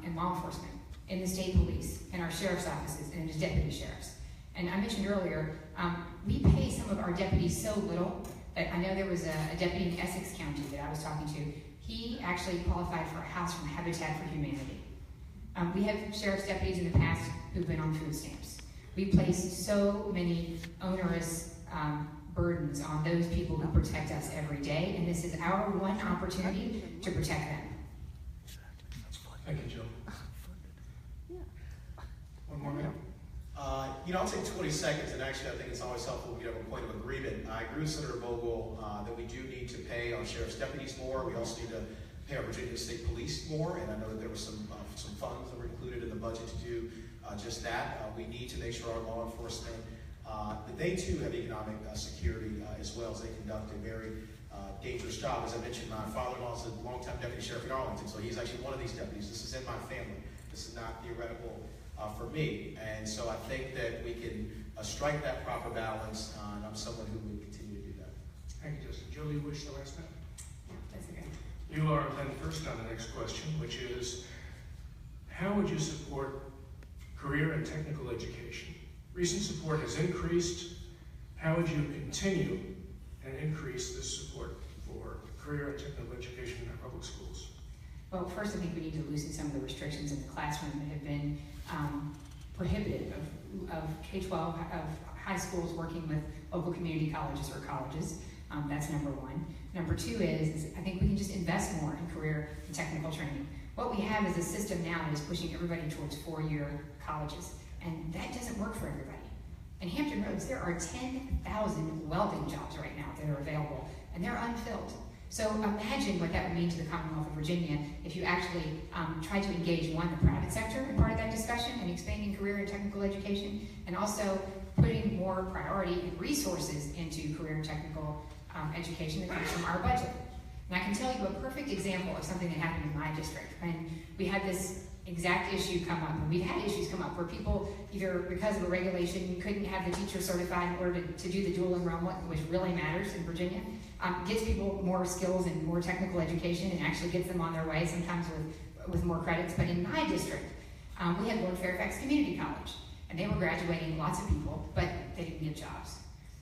in law enforcement, in the state police, in our sheriff's offices, and as deputy sheriffs. And I mentioned earlier, we pay some of our deputies so little that I know there was a deputy in Essex County that I was talking to. He actually qualified for a house from Habitat for Humanity. We have sheriff's deputies in the past who've been on food stamps. We place so many onerous burdens on those people who protect us every day, and this is our one opportunity to protect them. Thank you, Jill. One more minute. I'll take 20 seconds, and actually I think it's always helpful when we have a point of agreement. I agree with Senator Bogle that we do need to pay our sheriff's deputies more. We also need to pay our Virginia State Police more, and I know that there were some funds that were included in the budget to do just that. We need to make sure our law enforcement, that they too have economic security as well as they conduct a very dangerous job. As I mentioned, my father-in-law is a longtime deputy sheriff in Arlington, so he's actually one of these deputies. This is in my family. This is not theoretical for me. And so I think that we can strike that proper balance, and I'm someone who would continue to do that. Thank you, Justin. Jill, you wish the last minute? Yeah, that's okay. You are then first on the next question, which is, how would you support career and technical education? Recent support has increased. How would you continue and increase this support for career and technical education in our public schools? Well, first I think we need to loosen some of the restrictions in the classroom that have been prohibitive of K-12, of high schools working with local community colleges or colleges. That's number one. Number two is I think we can just invest more in career and technical training. What we have is a system now that is pushing everybody towards 4-year colleges, and that doesn't work for everybody. In Hampton Roads, there are 10,000 welding jobs right now that are available, and they're unfilled. So imagine what that would mean to the Commonwealth of Virginia if you actually tried to engage, one, the private sector in part of that discussion and expanding career and technical education, and also putting more priority and resources into career and technical education that comes from our budget. And I can tell you a perfect example of something that happened in my district. When we had this exact issue come up. And we've had issues come up where people, either because of a regulation, you couldn't have the teacher certified in order to do the dual enrollment, which really matters in Virginia, gets people more skills and more technical education and actually gets them on their way, sometimes with more credits. But in my district, we had Lord Fairfax Community College, and they were graduating lots of people, but they didn't get jobs.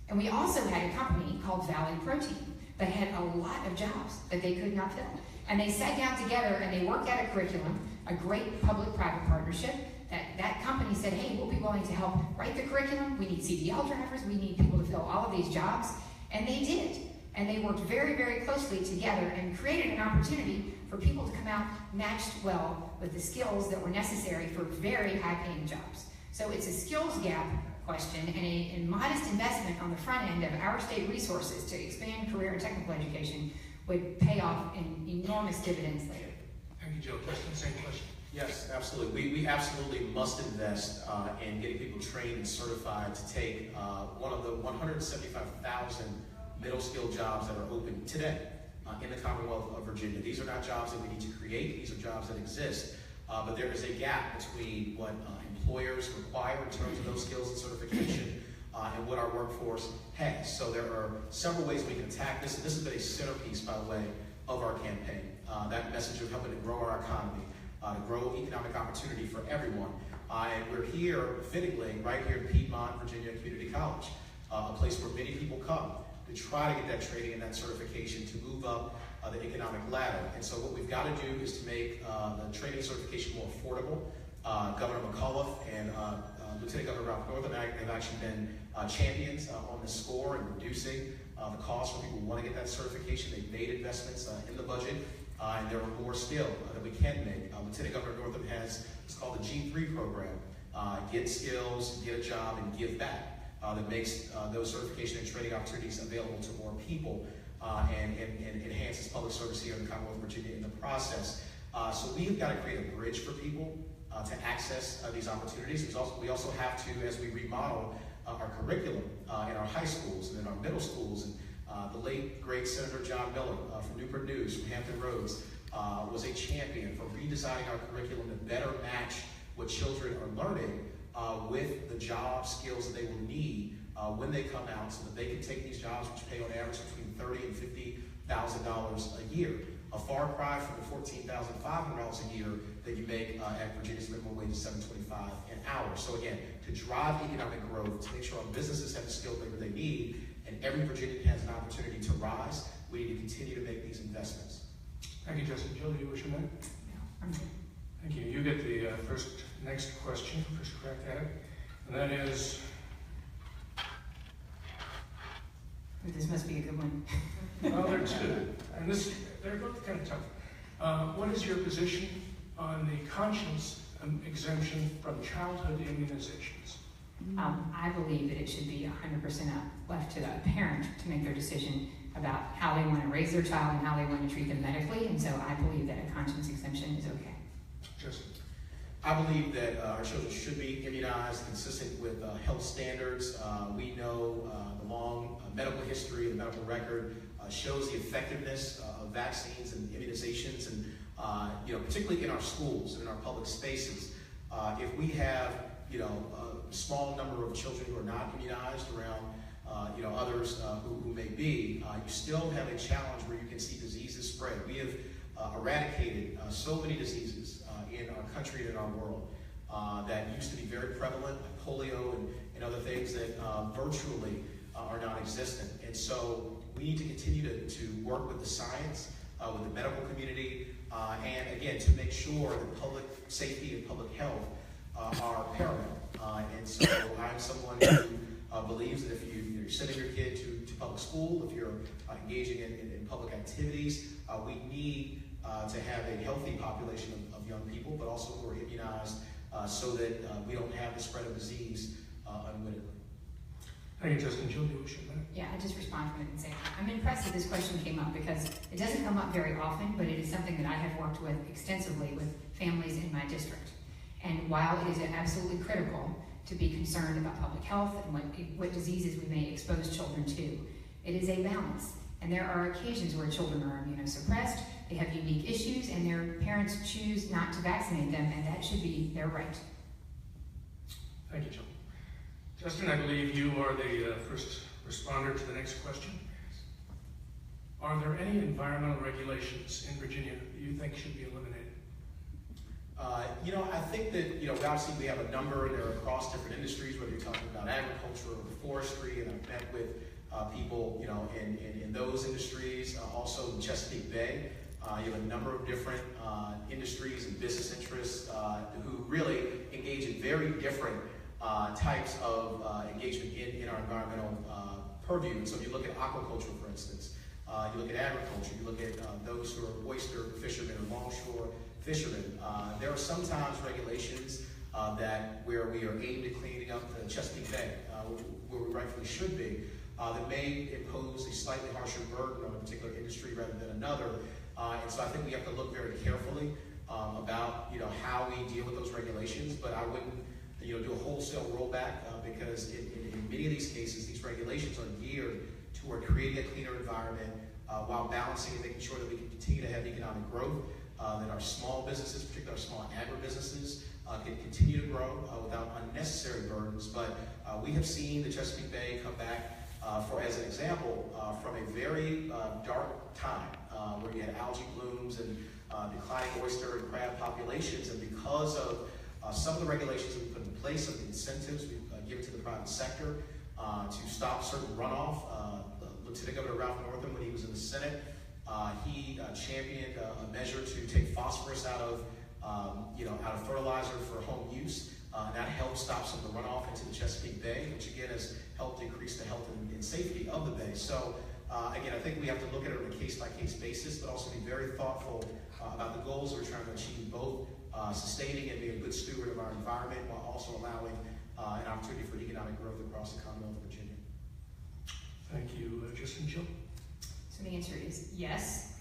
And we also had a company called Valley Protein that had a lot of jobs that they could not fill. And they sat down together and they worked out a curriculum, a great public-private partnership. That company said, hey, we'll be willing to help write the curriculum. We need CDL drivers. We need people to fill all of these jobs. And they did. And they worked very, very closely together and created an opportunity for people to come out matched well with the skills that were necessary for very high-paying jobs. So it's a skills gap question and a modest investment on the front end of our state resources to expand career and technical education would pay off in enormous dividends later. Thank you, Joe. Justin, same question. Yes, absolutely. We absolutely must invest in getting people trained and certified to take one of the 175,000 middle-skill jobs that are open today in the Commonwealth of Virginia. These are not jobs that we need to create. These are jobs that exist. But there is a gap between what employers require in terms of those skills and certification and what our workforce has. So there are several ways we can attack this. This has been a centerpiece, by the way, of our campaign. That message of helping to grow our economy, to grow economic opportunity for everyone. And we're here, fittingly, right here at Piedmont, Virginia Community College, a place where many people come to try to get that training and that certification to move up the economic ladder. And so what we've got to do is to make the training certification more affordable. Governor McAuliffe and Lieutenant Governor Ralph Northam have actually been champions on this score and reducing the cost for people who want to get that certification. They've made investments in the budget, and there are more still that we can make. Lieutenant Governor Northam has what's called the G3 program, get skills, get a job, and give back. That makes those certification and training opportunities available to more people and enhances public service here in the Commonwealth of Virginia in the process. So we've got to create a bridge for people to access these opportunities. We also have to, as we remodel our curriculum in our high schools and in our middle schools, and the late, great Senator John Miller from Newport News, from Hampton Roads, was a champion for redesigning our curriculum to better match what children are learning with the job skills that they will need when they come out, so that they can take these jobs which pay on average between $30,000 and $50,000 a year. A far cry from the $14,500 a year that you make at Virginia's minimum wage of $7.25 an hour. So again, to drive economic growth, to make sure our businesses have the skilled labor they need, and every Virginian has an opportunity to rise, we need to continue to make these investments. Thank you, Justin. Jill, do you wish to make? No, I'm good. Thank you. You get the next question, first crack at it, and that is. This must be a good one. Well, there are two, and they're both kind of tough. What is your position on the conscience exemption from childhood immunizations? I believe that it should be 100% left to the parent to make their decision about how they want to raise their child and how they want to treat them medically, and so I believe that a conscience exemption is okay. Justin. I believe that our children should be immunized consistent with health standards. We know the long medical history, the medical record shows the effectiveness of vaccines and immunizations, and particularly in our schools and in our public spaces. If we have a small number of children who are not immunized around others who may be, you still have a challenge where you can see diseases spread. We have eradicated so many diseases in our country and in our world that used to be very prevalent, like polio and other things that virtually are non-existent. And so we need to continue to work with the science, with the medical community, and again, to make sure that public safety and public health are paramount. And so I'm someone who believes that if you're sending your kid to public school, if you're engaging in public activities, we need to have a healthy population of young people, but also who are immunized so that we don't have the spread of disease unwittingly. Thank you, Justin. Jill, do you wish to make? Yeah, I just respond from it and say, I'm impressed that this question came up because it doesn't come up very often, but it is something that I have worked with extensively with families in my district. And while it is absolutely critical to be concerned about public health and what diseases we may expose children to, it is a balance. And there are occasions where children are immunosuppressed, they have unique issues, and their parents choose not to vaccinate them, and that should be their right. Thank you, Jill. Justin, I believe you are the first responder to the next question. Are there any environmental regulations in Virginia that you think should be eliminated? I think that, obviously we have a number, they're across different industries, whether you're talking about agriculture or forestry, and I've met with people, in those industries. Also in Chesapeake Bay, you have a number of different industries and business interests who really engage in very different types of engagement in our environmental purview. And so if you look at aquaculture, for instance, you look at agriculture, you look at those who are oyster fishermen or longshore fishermen. There are sometimes regulations where we are aimed at cleaning up the Chesapeake Bay, where we rightfully should be, that may impose a slightly harsher burden on a particular industry rather than another. And so I think we have to look very carefully about how we deal with those regulations. But I wouldn't do a wholesale rollback because in many of these cases, these regulations are geared toward creating a cleaner environment while balancing and making sure that we can continue to have economic growth, that our small businesses, particularly our small agribusinesses, can continue to grow without unnecessary burdens. But we have seen the Chesapeake Bay come back, as an example, from a very dark time where you had algae blooms and declining oyster and crab populations, and because of some of the regulations that we put in place, of the incentives we've given to the private sector to stop certain runoff. Lieutenant Governor Ralph Northam, when he was in the Senate, he championed a measure to take phosphorus out of fertilizer for home use. And that helped stop some of the runoff into the Chesapeake Bay, which again has helped increase the health and safety of the bay. So again, I think we have to look at it on a case-by-case basis, but also be very thoughtful about the goals we're trying to achieve, both sustaining and being a good steward of our environment, while also allowing an opportunity for economic growth across the Commonwealth of Virginia. Thank you, Justin. Jill? So the answer is yes.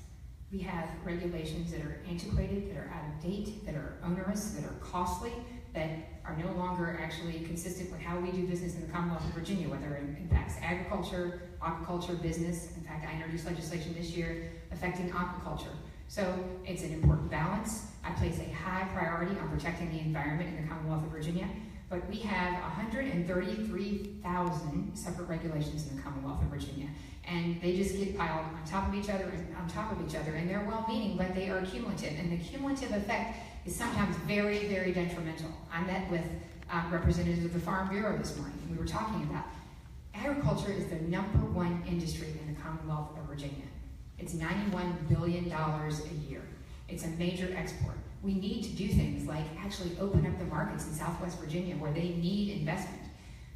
We have regulations that are antiquated, that are out of date, that are onerous, that are costly, that are no longer actually consistent with how we do business in the Commonwealth of Virginia, whether it impacts agriculture, aquaculture, business. In fact, I introduced legislation this year affecting aquaculture. So it's an important balance. I place a high priority on protecting the environment in the Commonwealth of Virginia, but we have 133,000 separate regulations in the Commonwealth of Virginia, and they just get piled on top of each other and on top of each other, and they're well-meaning, but they are cumulative, and the cumulative effect is sometimes very, very detrimental. I met with representatives of the Farm Bureau this morning, and we were talking about agriculture is the #1 industry in the Commonwealth of Virginia. It's $91 billion a year. It's a major export. We need to do things like actually open up the markets in Southwest Virginia where they need investment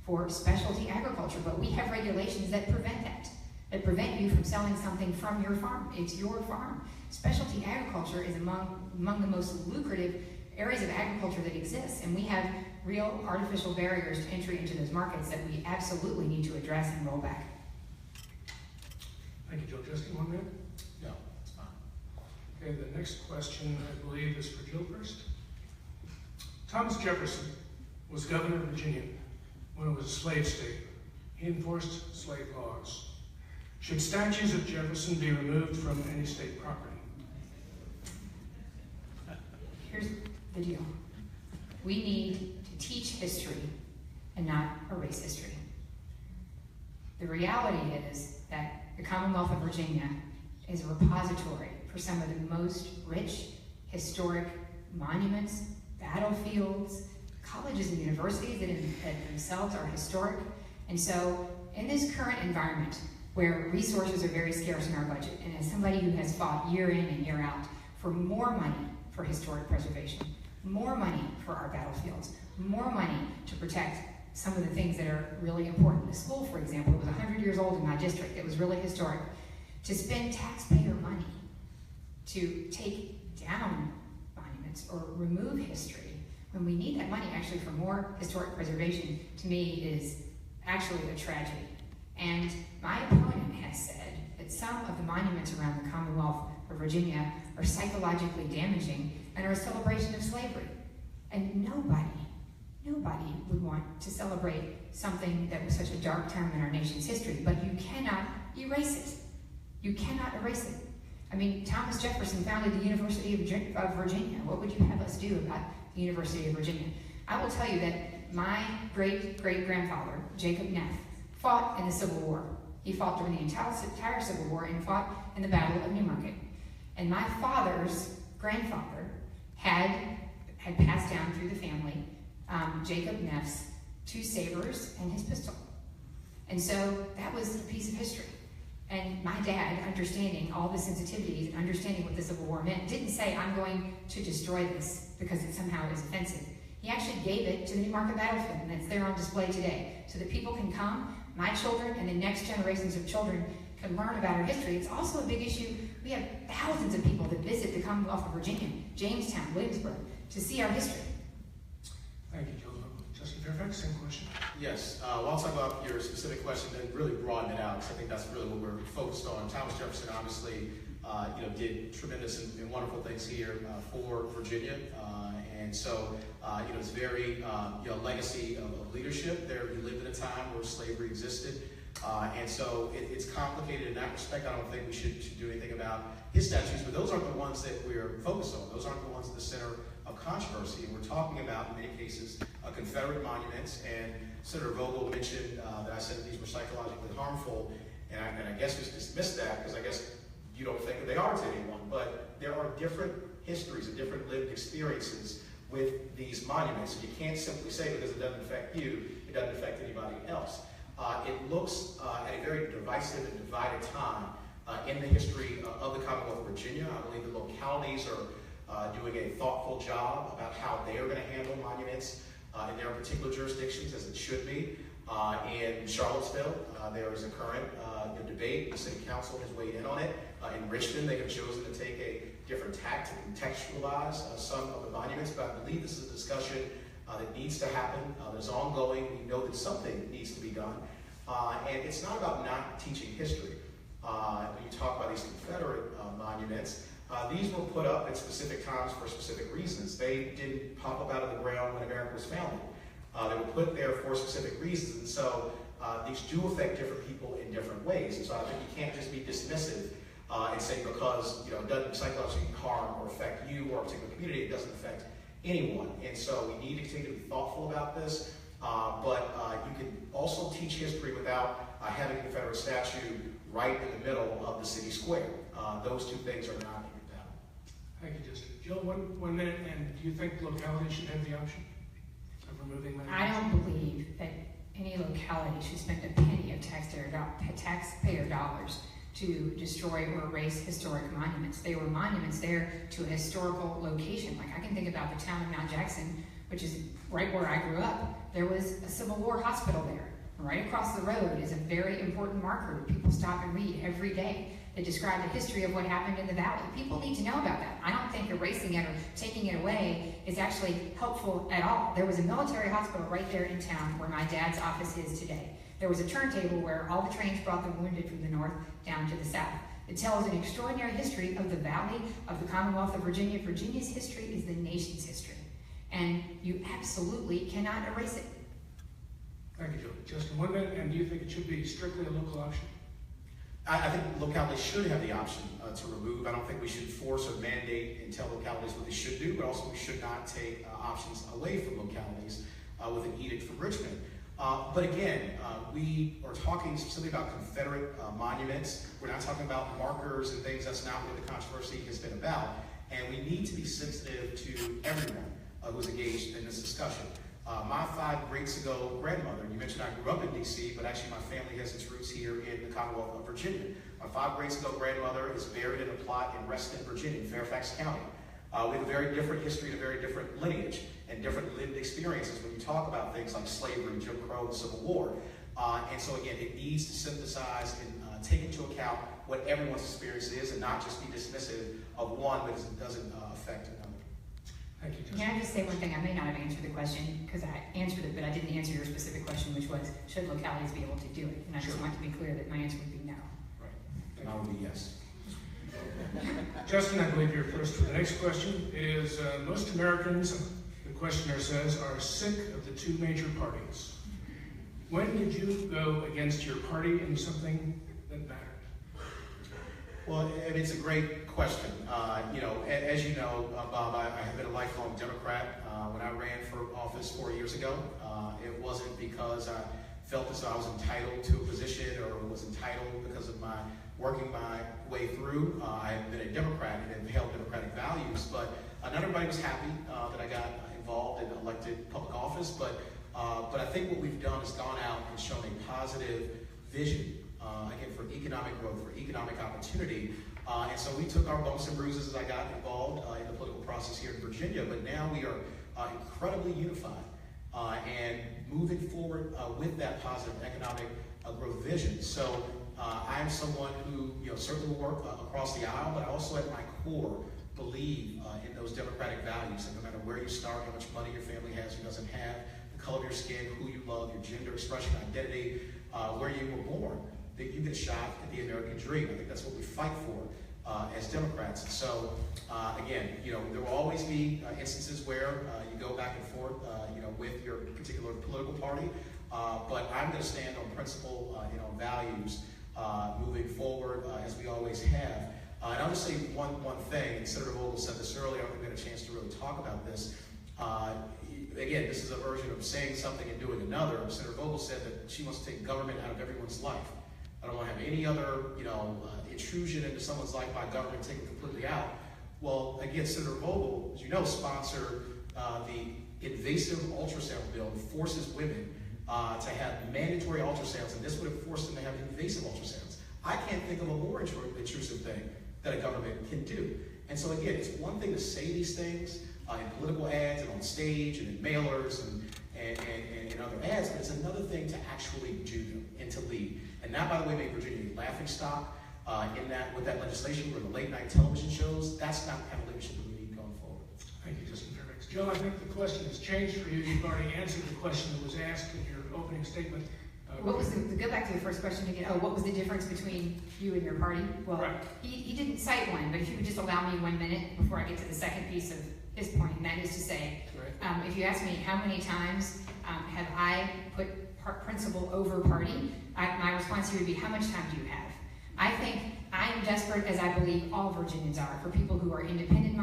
for specialty agriculture, but we have regulations that prevent that prevent you from selling something from your farm. It's your farm. Specialty agriculture is among the most lucrative areas of agriculture that exists, and we have real artificial barriers to entry into those markets that we absolutely need to address and roll back. Thank you, Jill. Justin, 1 minute? No, it's fine. Okay, the next question, I believe, is for Jill first. Thomas Jefferson was governor of Virginia when it was a slave state. He enforced slave laws. Should statues of Jefferson be removed from any state property? Here's the deal. We need to teach history and not erase history. The reality is that the Commonwealth of Virginia is a repository for some of the most rich, historic monuments, battlefields, colleges and universities that themselves are historic. And so in this current environment where resources are very scarce in our budget, and as somebody who has fought year in and year out for more money for historic preservation, more money for our battlefields, more money to protect some of the things that are really important. The school, for example, it was 100 years old in my district. It was really historic. To spend taxpayer money to take down monuments or remove history when we need that money actually for more historic preservation, to me is actually a tragedy. And my opponent has said that some of the monuments around the Commonwealth of Virginia are psychologically damaging and are a celebration of slavery. And nobody would want to celebrate something that was such a dark time in our nation's history, but you cannot erase it. You cannot erase it. I mean, Thomas Jefferson founded the University of Virginia. What would you have us do about the University of Virginia? I will tell you that my great-great-grandfather, Jacob Neff, fought in the Civil War. He fought during the entire Civil War and fought in the Battle of Newmarket. And my father's grandfather had passed down through the family Jacob Neff's 2 sabers and his pistol. And so that was a piece of history. And my dad, understanding all the sensitivities and understanding what the Civil War meant, didn't say, I'm going to destroy this because it somehow is offensive. He actually gave it to the Newmarket battlefield, and it's there on display today, so that people can come, my children and the next generations of children can learn about our history. It's also a big issue. We have thousands of people that visit the Commonwealth of Virginia, Jamestown, Williamsburg, to see our history. Thank you, Jill. Justin Fairfax, same question. Yes, well, I'll talk about your specific question and really broaden it out, because I think that's really what we're focused on. Thomas Jefferson obviously did tremendous and wonderful things here for Virginia, and so it's very legacy of leadership. There, he lived in a time where slavery existed, and so it's complicated in that respect. I don't think we should do anything about his statues, but those aren't the ones that we're focused on. Those aren't the ones at the center of controversy, and we're talking about, in many cases, Confederate monuments. And Senator Vogel mentioned that I said that these were psychologically harmful, and I guess just dismissed that because I guess you don't think that they are to anyone, but there are different histories and different lived experiences with these monuments. And you can't simply say because it doesn't affect you, it doesn't affect anybody else. It looks at a very divisive and divided time in the history of the Commonwealth of Virginia. I believe the localities are doing a thoughtful job about how they are going to handle monuments in their particular jurisdictions, as it should be. In Charlottesville, there is a current debate. The City Council has weighed in on it. In Richmond, they have chosen to take a different tack to contextualize some of the monuments, but I believe this is a discussion that needs to happen. There's ongoing. We know that something needs to be done. And it's not about not teaching history. When you talk about these Confederate monuments, these were put up at specific times for specific reasons. They didn't pop up out of the ground when America was founded. They were put there for specific reasons, and so these do affect different people in different ways. And so I think you can't just be dismissive and say because it doesn't psychologically harm or affect you or a particular community, it doesn't affect anyone. And so we need to continue to be thoughtful about this. But you can also teach history without having a Confederate statue right in the middle of the city square. Those two things are not incompatible. Thank you, Justin. Jill, one minute, and do you think localities should have the option of removing monuments? I don't believe that any locality should spend a penny of taxpayer dollars to destroy or erase historic monuments. They were monuments there to a historical location. Like I can think about the town of Mount Jackson, which is right where I grew up. There was a Civil War hospital there. Right across the road is a very important marker that people stop and read every day that describe the history of what happened in the valley. People need to know about that. I don't think erasing it or taking it away is actually helpful at all. There was a military hospital right there in town where my dad's office is today. There was a turntable where all the trains brought the wounded from the north down to the south. It tells an extraordinary history of the valley, of the Commonwealth of Virginia. Virginia's history is the nation's history. And you absolutely cannot erase it. Thank you, Jill. Justin, 1 minute, and do you think it should be strictly a local option? I think localities should have the option to remove. I don't think we should force or mandate and tell localities what they should do, but also we should not take options away from localities with an edict from Richmond. But again, we are talking specifically about Confederate monuments. We're not talking about markers and things. That's not what the controversy has been about. And we need to be sensitive to everyone who's engaged in this discussion. My 5 greats ago grandmother, you mentioned I grew up in D.C., but actually my family has its roots here in the Commonwealth of Virginia. My 5 greats ago grandmother is buried in a plot in Reston, Virginia, in Fairfax County. We have a very different history and a very different lineage and different lived experiences when you talk about things like slavery, Jim Crow, and the Civil War. And so again, it needs to synthesize and take into account what everyone's experience is and not just be dismissive of one because it doesn't affect another. Thank you, Justin. Can I just say one thing? I may not have answered the question because I answered it, but I didn't answer your specific question, which was, should localities be able to do it? And I just want to be clear that my answer would be no. Right. And I would be yes. Justin, I believe you're first for the next question. It is, most Americans, the questioner says, are sick of the 2 major parties. When did you go against your party in something that mattered? Well, I mean, it's a great question. As you know, Bob, I have been a lifelong Democrat. When I ran for office 4 years ago, it wasn't because I felt as though I was entitled to a position or was entitled because of my working my way through. I have been a Democrat and have held Democratic values, but not everybody was happy that I got involved in elected public office. But I think what we've done is gone out and shown a positive vision, again, for economic growth, for economic opportunity. And so we took our bumps and bruises as I got involved in the political process here in Virginia, but now we are incredibly unified and moving forward with that positive economic growth vision. So I am someone who certainly will work across the aisle, but I also at my core believe in those democratic values. And no matter where you start, how much money your family has or doesn't have, the color of your skin, who you love, your gender expression, identity, where you were born, that you get a shot at the American dream. I think that's what we fight for as Democrats. And so, again, there will always be instances where you go back and forth, with your particular political party. But I'm going to stand on principle, values moving forward, as we always have. And I'll just say one thing, and Senator Vogel said this earlier. I don't think we had a chance to really talk about this. Again, this is a version of saying something and doing another. Senator Vogel said that she wants to take government out of everyone's life. I don't want to have any other, intrusion into someone's life by government, take it completely out. Well, again, Senator Vogel, as you know, sponsored the invasive ultrasound bill that forces women to have mandatory ultrasounds, and this would have forced them to have invasive ultrasounds. I can't think of a more intrusive thing that a government can do. And so again, it's one thing to say these things in political ads and on stage and in mailers and other ads, but it's another thing to actually do them and to lead. And that, by the way, made Virginia a laughingstock with that legislation where the late night television shows. That's not the kind of leadership that we need going forward. Thank you, Justice Fairfax. Joe, I think the question has changed for you. You've already answered the question that was asked in your opening statement. Go back to the first question again. Oh, what was the difference between you and your party? Well, right. He didn't cite one, but if you would just allow me 1 minute before I get to the second piece of his point, and that is to say, right. If you ask me how many times have I put principle over party, my response here would be, how much time do you have? I think I am desperate, as I believe all Virginians are, for people who are independent,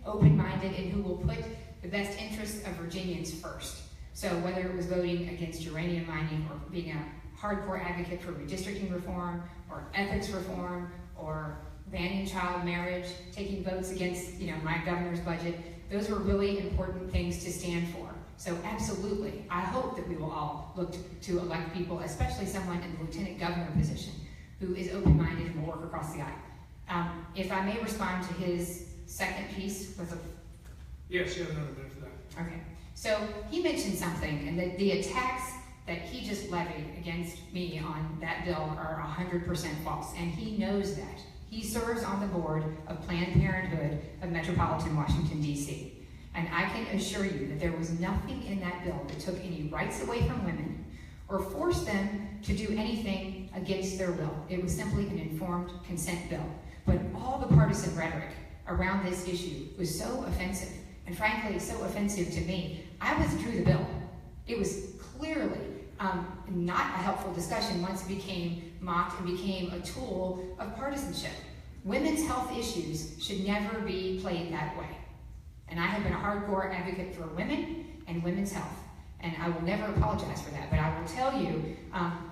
open-minded, and who will put the best interests of Virginians first. So whether it was voting against uranium mining or being a hardcore advocate for redistricting reform or ethics reform or banning child marriage, taking votes against my governor's budget, those were really important things to stand for. So absolutely, I hope that we will all look to elect people, especially someone in the lieutenant governor position, who is open-minded and will work across the aisle. If I may respond to his second piece with a... Yes, you have another minute for that. Okay. So he mentioned something, and that the attacks that he just levied against me on that bill are 100% false, and he knows that. He serves on the board of Planned Parenthood of Metropolitan Washington, D.C. And I can assure you that there was nothing in that bill that took any rights away from women or forced them to do anything against their will. It was simply an informed consent bill. But all the partisan rhetoric around this issue was so offensive, and frankly, so offensive to me, I withdrew the bill. It was clearly not a helpful discussion once it became mocked and became a tool of partisanship. Women's health issues should never be played that way. And I have been a hardcore advocate for women and women's health. And I will never apologize for that. But I will tell you,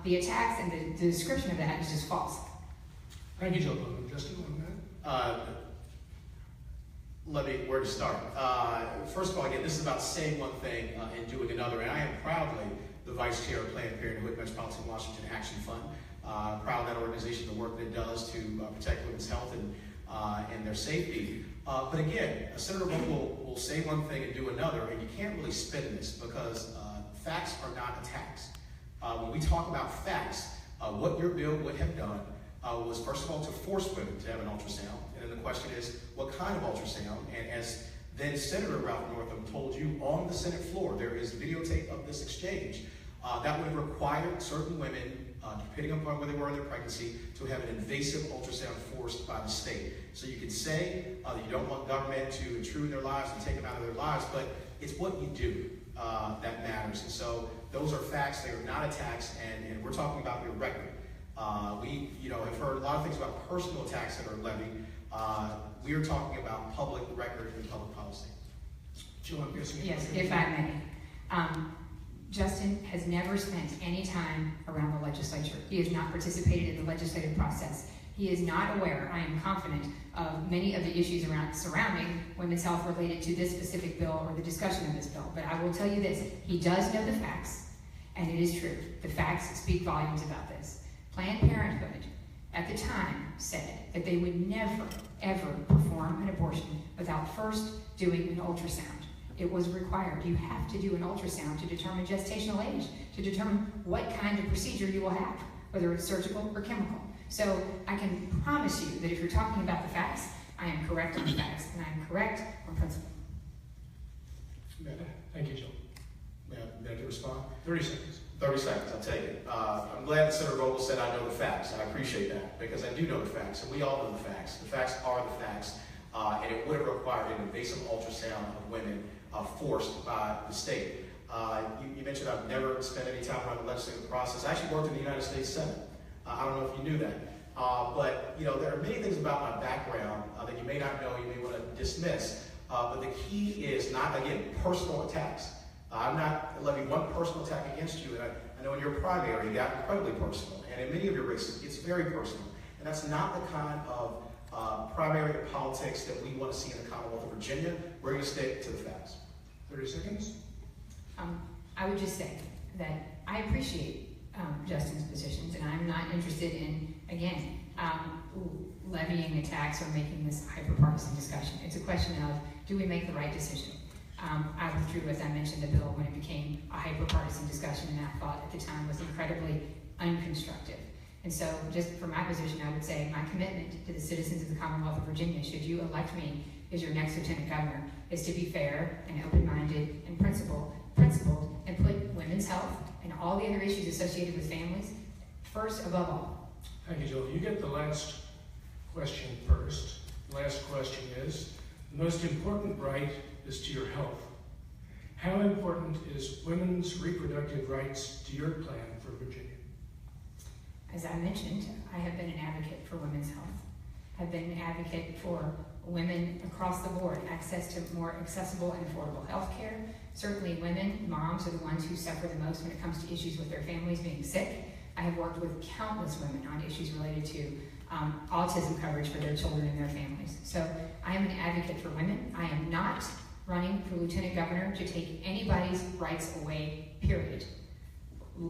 the attacks and the description of that is just false. Thank you, Joe. Justin, on that? Where to start? First of all, again, this is about saying one thing and doing another. And I am proudly the Vice Chair of Planned Parenthood Metropolitan Washington Action Fund. Proud of that organization, the work that it does to protect women's health and their safety. But again, Senator Bogle will say one thing and do another, and you can't really spin in this because facts are not attacks. When we talk about facts, what your bill would have done was, first of all, to force women to have an ultrasound. And then the question is, what kind of ultrasound? And as then Senator Ralph Northam told you on the Senate floor, there is videotape of this exchange. That would have required certain women, depending upon where they were in their pregnancy, to have an invasive ultrasound forced by the state. So you could say that you don't want government to intrude in their lives and take them out of their lives, but it's what you do that matters. And so those are facts, they are not attacks, and we're talking about your record. We have heard a lot of things about personal attacks that are levied. We are talking about public record and public policy. Jill, I'm guessing. Yes, if I may. Justin has never spent any time around the legislature. He has not participated in the legislative process. He is not aware, I am confident, of many of the issues surrounding women's health related to this specific bill or the discussion of this bill. But I will tell you this, he does know the facts, and it is true. The facts speak volumes about this. Planned Parenthood, at the time, said that they would never, ever perform an abortion without first doing an ultrasound. It was required. You have to do an ultrasound to determine gestational age, to determine what kind of procedure you will have, whether it's surgical or chemical. So I can promise you that if you're talking about the facts, I am correct on the facts, and I am correct on principle. Thank you, Jill. May I respond? 30 seconds. 30 seconds, I'll take it. I'm glad that Senator Vogel said I know the facts. I appreciate that, because I do know the facts, and we all know the facts. The facts are the facts, and it would have required an invasive ultrasound of women forced by the state. You mentioned I've never spent any time around the legislative process. I actually worked in the United States Senate. I don't know if you knew that. But there are many things about my background that you may not know, you may want to dismiss. But the key is not, again, personal attacks. I'm not levying one personal attack against you. And I know in your primary, it got incredibly personal. And in many of your races, it's very personal. And that's not the kind of primary politics that we want to see in the Commonwealth of Virginia. We're going to stick to the facts. 30 seconds. I would just say that I appreciate Justin's positions, and I'm not interested in, again, levying attacks or making this hyper-partisan discussion. It's a question of, do we make the right decision? I withdrew, as I mentioned, the bill when it became a hyper-partisan discussion, and I thought at the time was incredibly unconstructive. And so, just from my position, I would say my commitment to the citizens of the Commonwealth of Virginia, should you elect me as your next Lieutenant Governor, is to be fair and open-minded and principled, and put women's health and all the other issues associated with families first above all. Thank you, Jill. You get the last question first. The last question is, the most important right is to your health. How important is women's reproductive rights to your plan for Virginia? As I mentioned, I have been an advocate for women's health. I've been an advocate for women across the board, access to more accessible and affordable health care. Certainly women, moms, are the ones who suffer the most when it comes to issues with their families being sick. I have worked with countless women on issues related to autism coverage for their children and their families. So I am an advocate for women. I am not running for Lieutenant Governor to take anybody's rights away, period.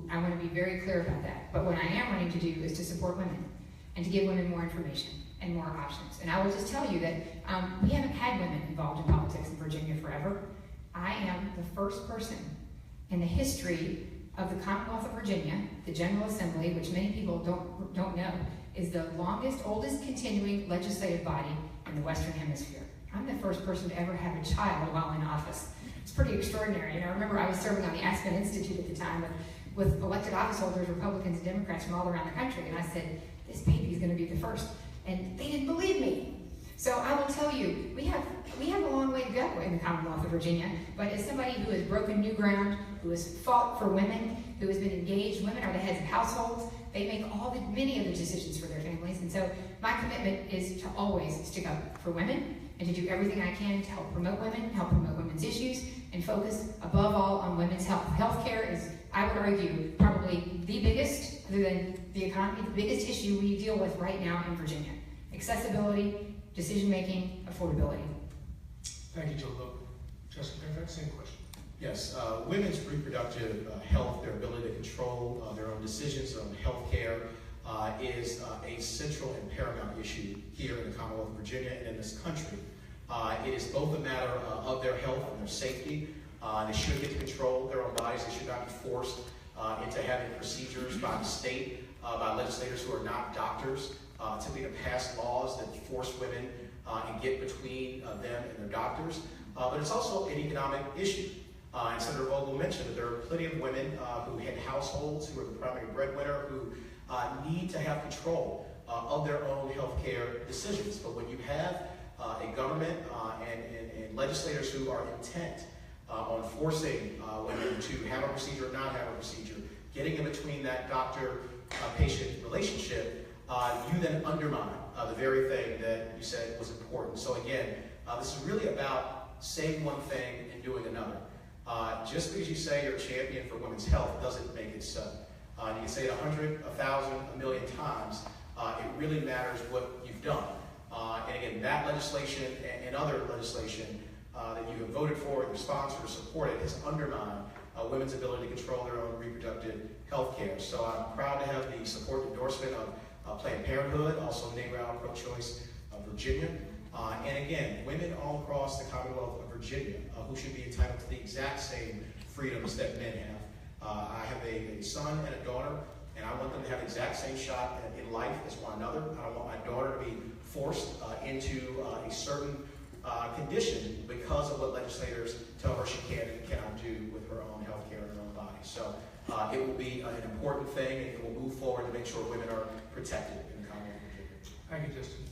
I want to be very clear about that. But what I am running to do is to support women and to give women more information and more options. And I will just tell you that we haven't had women involved in politics in Virginia forever. I am the first person in the history of the Commonwealth of Virginia, the General Assembly, which many people don't know, is the longest, oldest continuing legislative body in the Western Hemisphere. I'm the first person to ever have a child while in office. It's pretty extraordinary. And I remember I was serving on the Aspen Institute at the time with elected office holders, Republicans and Democrats from all around the country. And I said, this baby is going to be the first. And they didn't believe me. So I will tell you, we have a long way to go in the Commonwealth of Virginia. But as somebody who has broken new ground, who has fought for women, who has been engaged, women are the heads of households. They make many of the decisions for their families. And so my commitment is to always stick up for women and to do everything I can to help promote women, help promote women's issues, and focus above all on women's health. Healthcare is, I would argue, probably the biggest, other than the economy, the biggest issue we deal with right now in Virginia. Accessibility, decision-making, affordability. Thank you, Jill. Justin Fairfax, same question. Yes, women's reproductive health, their ability to control their own decisions, their own health care, is a central and paramount issue here in the Commonwealth of Virginia and in this country. It is both a matter of their health and their safety. They should get to control their own bodies. They should not be forced into having procedures by the state, by legislators who are not doctors, simply to pass laws that force women and get between them and their doctors. But it's also an economic issue. And Senator Vogel mentioned that there are plenty of women who head households, who are the primary breadwinner, who need to have control of their own health care decisions. But when you have a government and legislators who are intent on forcing women to have a procedure or not have a procedure, getting in between that doctor doctor-patient relationship, you then undermine the very thing that you said was important. So again, this is really about saying one thing and doing another. Just because you say you're a champion for women's health doesn't make it so. You can say it 100, 1,000, a million times. It really matters what you've done. And again, that legislation and other legislation that you have voted for, either sponsored or supported, has undermined women's ability to control their own reproductive health care. So I'm proud to have the support and endorsement of Planned Parenthood, also neighbor out pro-choice of Virginia. And again, women all across the Commonwealth of Virginia who should be entitled to the exact same freedoms that men have. I have a son and a daughter, and I want them to have the exact same shot in life as one another. I don't want my daughter to be forced into a certain condition because of what legislators tell her she can and cannot do with her own health care and her own body. So it will be an important thing, and it will move forward to make sure women are protected in the Commonwealth of Virginia. Thank you, Justin.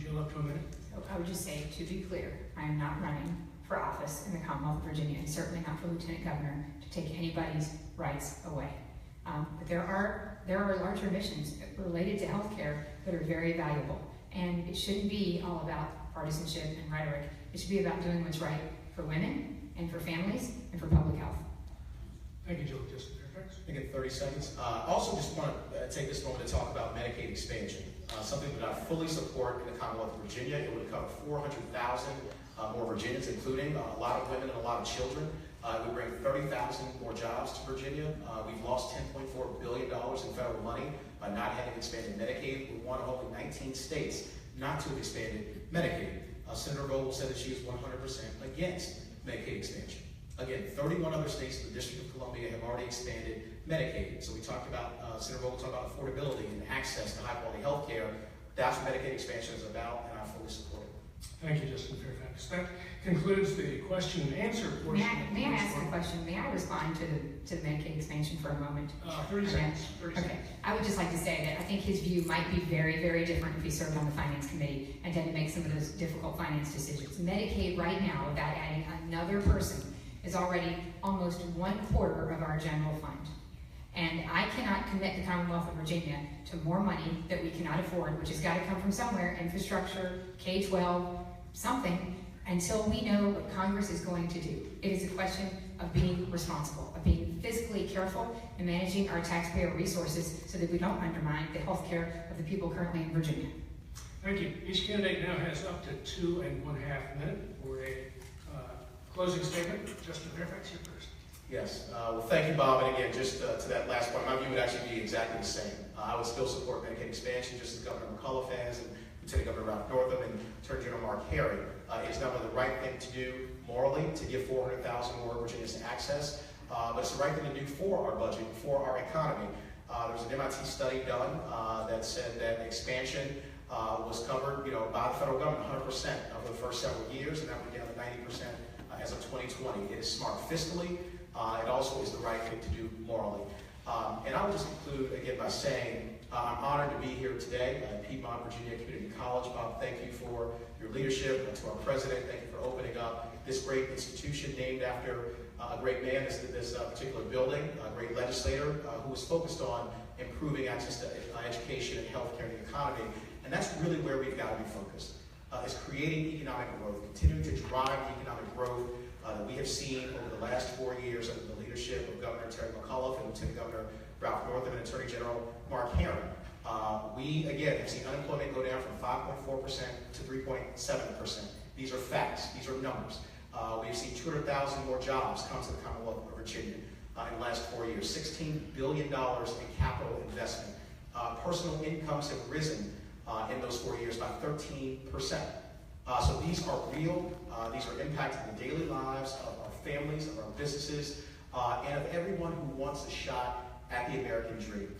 Jill, up to a minute. So I would just say, to be clear, I am not running for office in the Commonwealth of Virginia, and certainly not for Lieutenant Governor to take anybody's rights away. But there are larger missions related to healthcare that are very valuable, and it shouldn't be all about partisanship and rhetoric. It should be about doing what's right for women and for families and for public health. Thank you, Jill. Justin Fairfax. I think in 30 seconds. Also just want to take this moment to talk about Medicaid expansion, something that I fully support in the Commonwealth of Virginia. It would cover 400,000 more Virginians, including a lot of women and a lot of children. It would bring 30,000 more jobs to Virginia. We've lost $10.4 billion in federal money by not having expanded Medicaid. We're one of only 19 states not to have expanded Medicaid. Senator Vogel said that she was 100% against Medicaid expansion. Again, 31 other states in the District of Columbia have already expanded Medicaid. So we talked about, Senator Vogel talked about affordability and access to high-quality health care. That's what Medicaid expansion is about, and I fully support it. Thank you, Justin Fairfax. That concludes the question and answer portion. May I ask a question? May I respond to the Medicaid expansion for a moment? 30 seconds. 30 Okay. seconds. I would just like to say that I think his view might be very, very different if he served on the Finance Committee and had to make some of those difficult finance decisions. Medicaid right now, without adding another person, is already almost 1/4 of our general fund. And I cannot commit the Commonwealth of Virginia to more money that we cannot afford, which has got to come from somewhere, infrastructure, K-12, something, until we know what Congress is going to do. It is a question of being responsible, of being fiscally careful and managing our taxpayer resources so that we don't undermine the health care of the people currently in Virginia. Thank you. Each candidate now has up to 2.5 minutes for a closing statement. Justin Fairfax, you're first. Yes. Well, thank you, Bob. And again, just to that last point, my view would actually be exactly the same. I would still support Medicaid expansion, just as Governor McCullough has, and Lieutenant Governor Ralph Northam, and Attorney General Mark Harry. It's not only the right thing to do morally to give 400,000 more Virginians access, but it's the right thing to do for our budget, for our economy. There was an MIT study done that said that expansion was covered, by the federal government 100% over the first several years, and that went down to 90% as of 2020. It is smart fiscally. It also is the right thing to do morally. And I would just conclude again by saying I'm honored to be here today at Piedmont, Virginia Community College. Bob, thank you for your leadership. And to our president, thank you for opening up this great institution named after a great man, this particular building, a great legislator who was focused on improving access to education and healthcare and the economy. And that's really where we've got to be focused, is creating economic growth, continuing to drive the economic growth that we have seen over the last 4 years under the leadership of Governor Terry McAuliffe and Lieutenant Governor Ralph Northam and Attorney General Mark Harry. We, again, have seen unemployment go down from 5.4% to 3.7%. These are facts. These are numbers. We've seen 200,000 more jobs come to the Commonwealth of Virginia in the last 4 years. $16 billion in capital investment. Personal incomes have risen in those 4 years by 13%. So these are real. These are impacting the daily lives of our families, of our businesses, and of everyone who wants a shot at the American dream.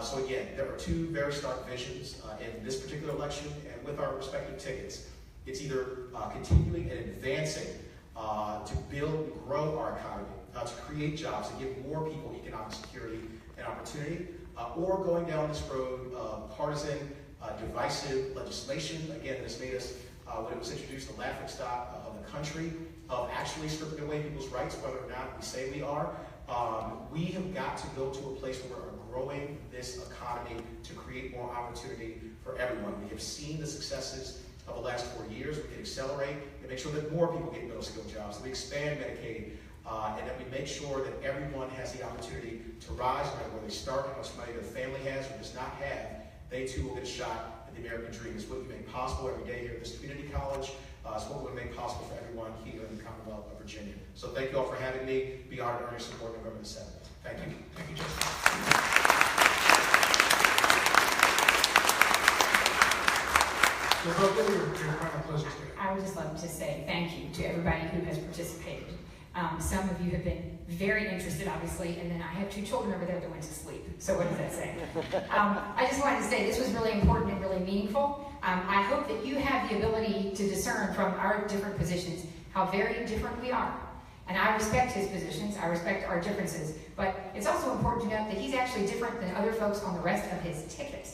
So again, there are two very stark visions in this particular election and with our respective tickets. It's either continuing and advancing to build and grow our economy, to create jobs, to give more people economic security and opportunity, or going down this road of partisan, divisive legislation, again, that has made us, when it was introduced, the laughingstock of the country, of actually stripping away people's rights, whether or not we say we are. We have got to go to a place where we're growing this economy to create more opportunity for everyone. We have seen the successes of the last 4 years. We can accelerate and make sure that more people get middle-skilled jobs, that we expand Medicaid, and that we make sure that everyone has the opportunity to rise, no matter where they start, how much money their family has or does not have. They too will get a shot at the American dream. It's what we make possible every day here at this community college. It's what we make possible for everyone here in the Commonwealth of Virginia. So thank you all for having me. Be honored to earn your support November the 7th. Thank you. Thank you, Justin. So, Vogel, your final closing statement. I would just love to say thank you to everybody who has participated. Some of you have been very interested, obviously, and then I have 2 children over there that went to sleep. So what does that say? I just wanted to say this was really important and really meaningful. I hope that you have the ability to discern from our different positions how very different we are. And I respect his positions, I respect our differences, but it's also important to note that he's actually different than other folks on the rest of his ticket.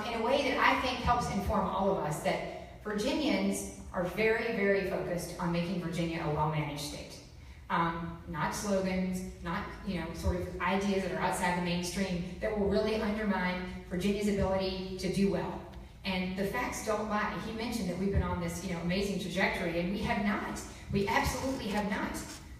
In a way that I think helps inform all of us that Virginians are very, very focused on making Virginia a well-managed state. Not slogans, not sort of ideas that are outside the mainstream that will really undermine Virginia's ability to do well. And the facts don't lie. He mentioned that we've been on this amazing trajectory, and we have not. We absolutely have not.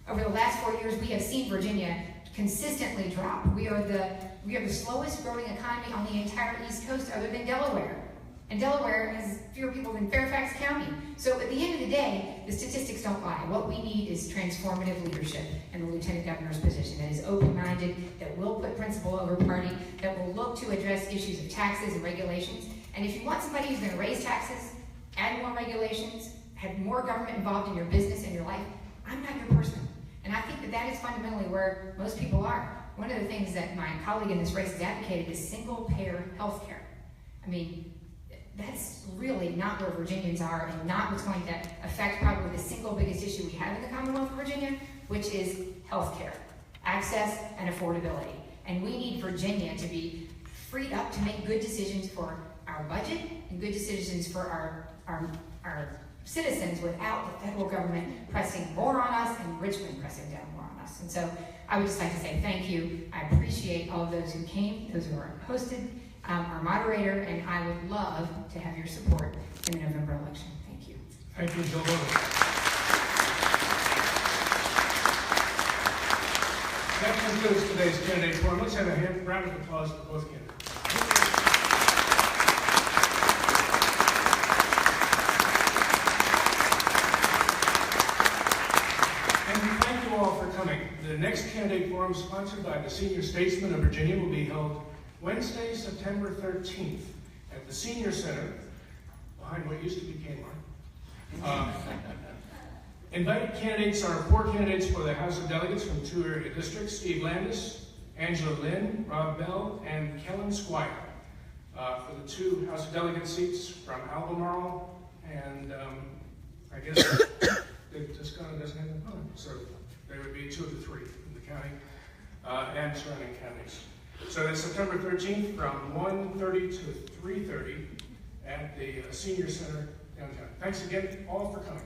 Over the last 4 years, we have seen Virginia consistently drop. We are the slowest growing economy on the entire East Coast, other than Delaware. And Delaware has fewer people than Fairfax County. So at the end of the day, the statistics don't lie. What we need is transformative leadership in the lieutenant governor's position that is open-minded, that will put principle over party, that will look to address issues of taxes and regulations. And if you want somebody who's going to raise taxes, add more regulations, have more government involved in your business and your life, I'm not your person. And I think that is fundamentally where most people are. One of the things that my colleague in this race has advocated is single-payer health care. I mean, that's really not where Virginians are, and not what's going to affect probably the single biggest issue we have in the Commonwealth of Virginia, which is health care, access and affordability. And we need Virginia to be freed up to make good decisions for our budget and good decisions for our citizens without the federal government pressing more on us and Richmond pressing down more on us. And so I would just like to say thank you. I appreciate all of those who came, those who are hosted, our moderator, and I would love to have your support in the November election. Thank you. Thank you, Jill Vogel. That concludes today's candidate forum. Let's have a round of applause for both candidates. And thank you all for coming. The next candidate forum, sponsored by the Senior Statesmen of Virginia, will be held Wednesday, September 13th at the Senior Center, behind what used to be Kmart. Invited candidates are 4 candidates for the House of Delegates from 2 area districts: Steve Landis, Angela Lynn, Rob Bell, and Kellen Squire. For the 2 House of Delegate seats from Albemarle, and I guess Tuscona doesn't have an opponent, so there would be 2 of the 3 in the county and surrounding counties. So that's September 13th from 1:30 to 3:30 at the Senior Center downtown. Thanks again all for coming.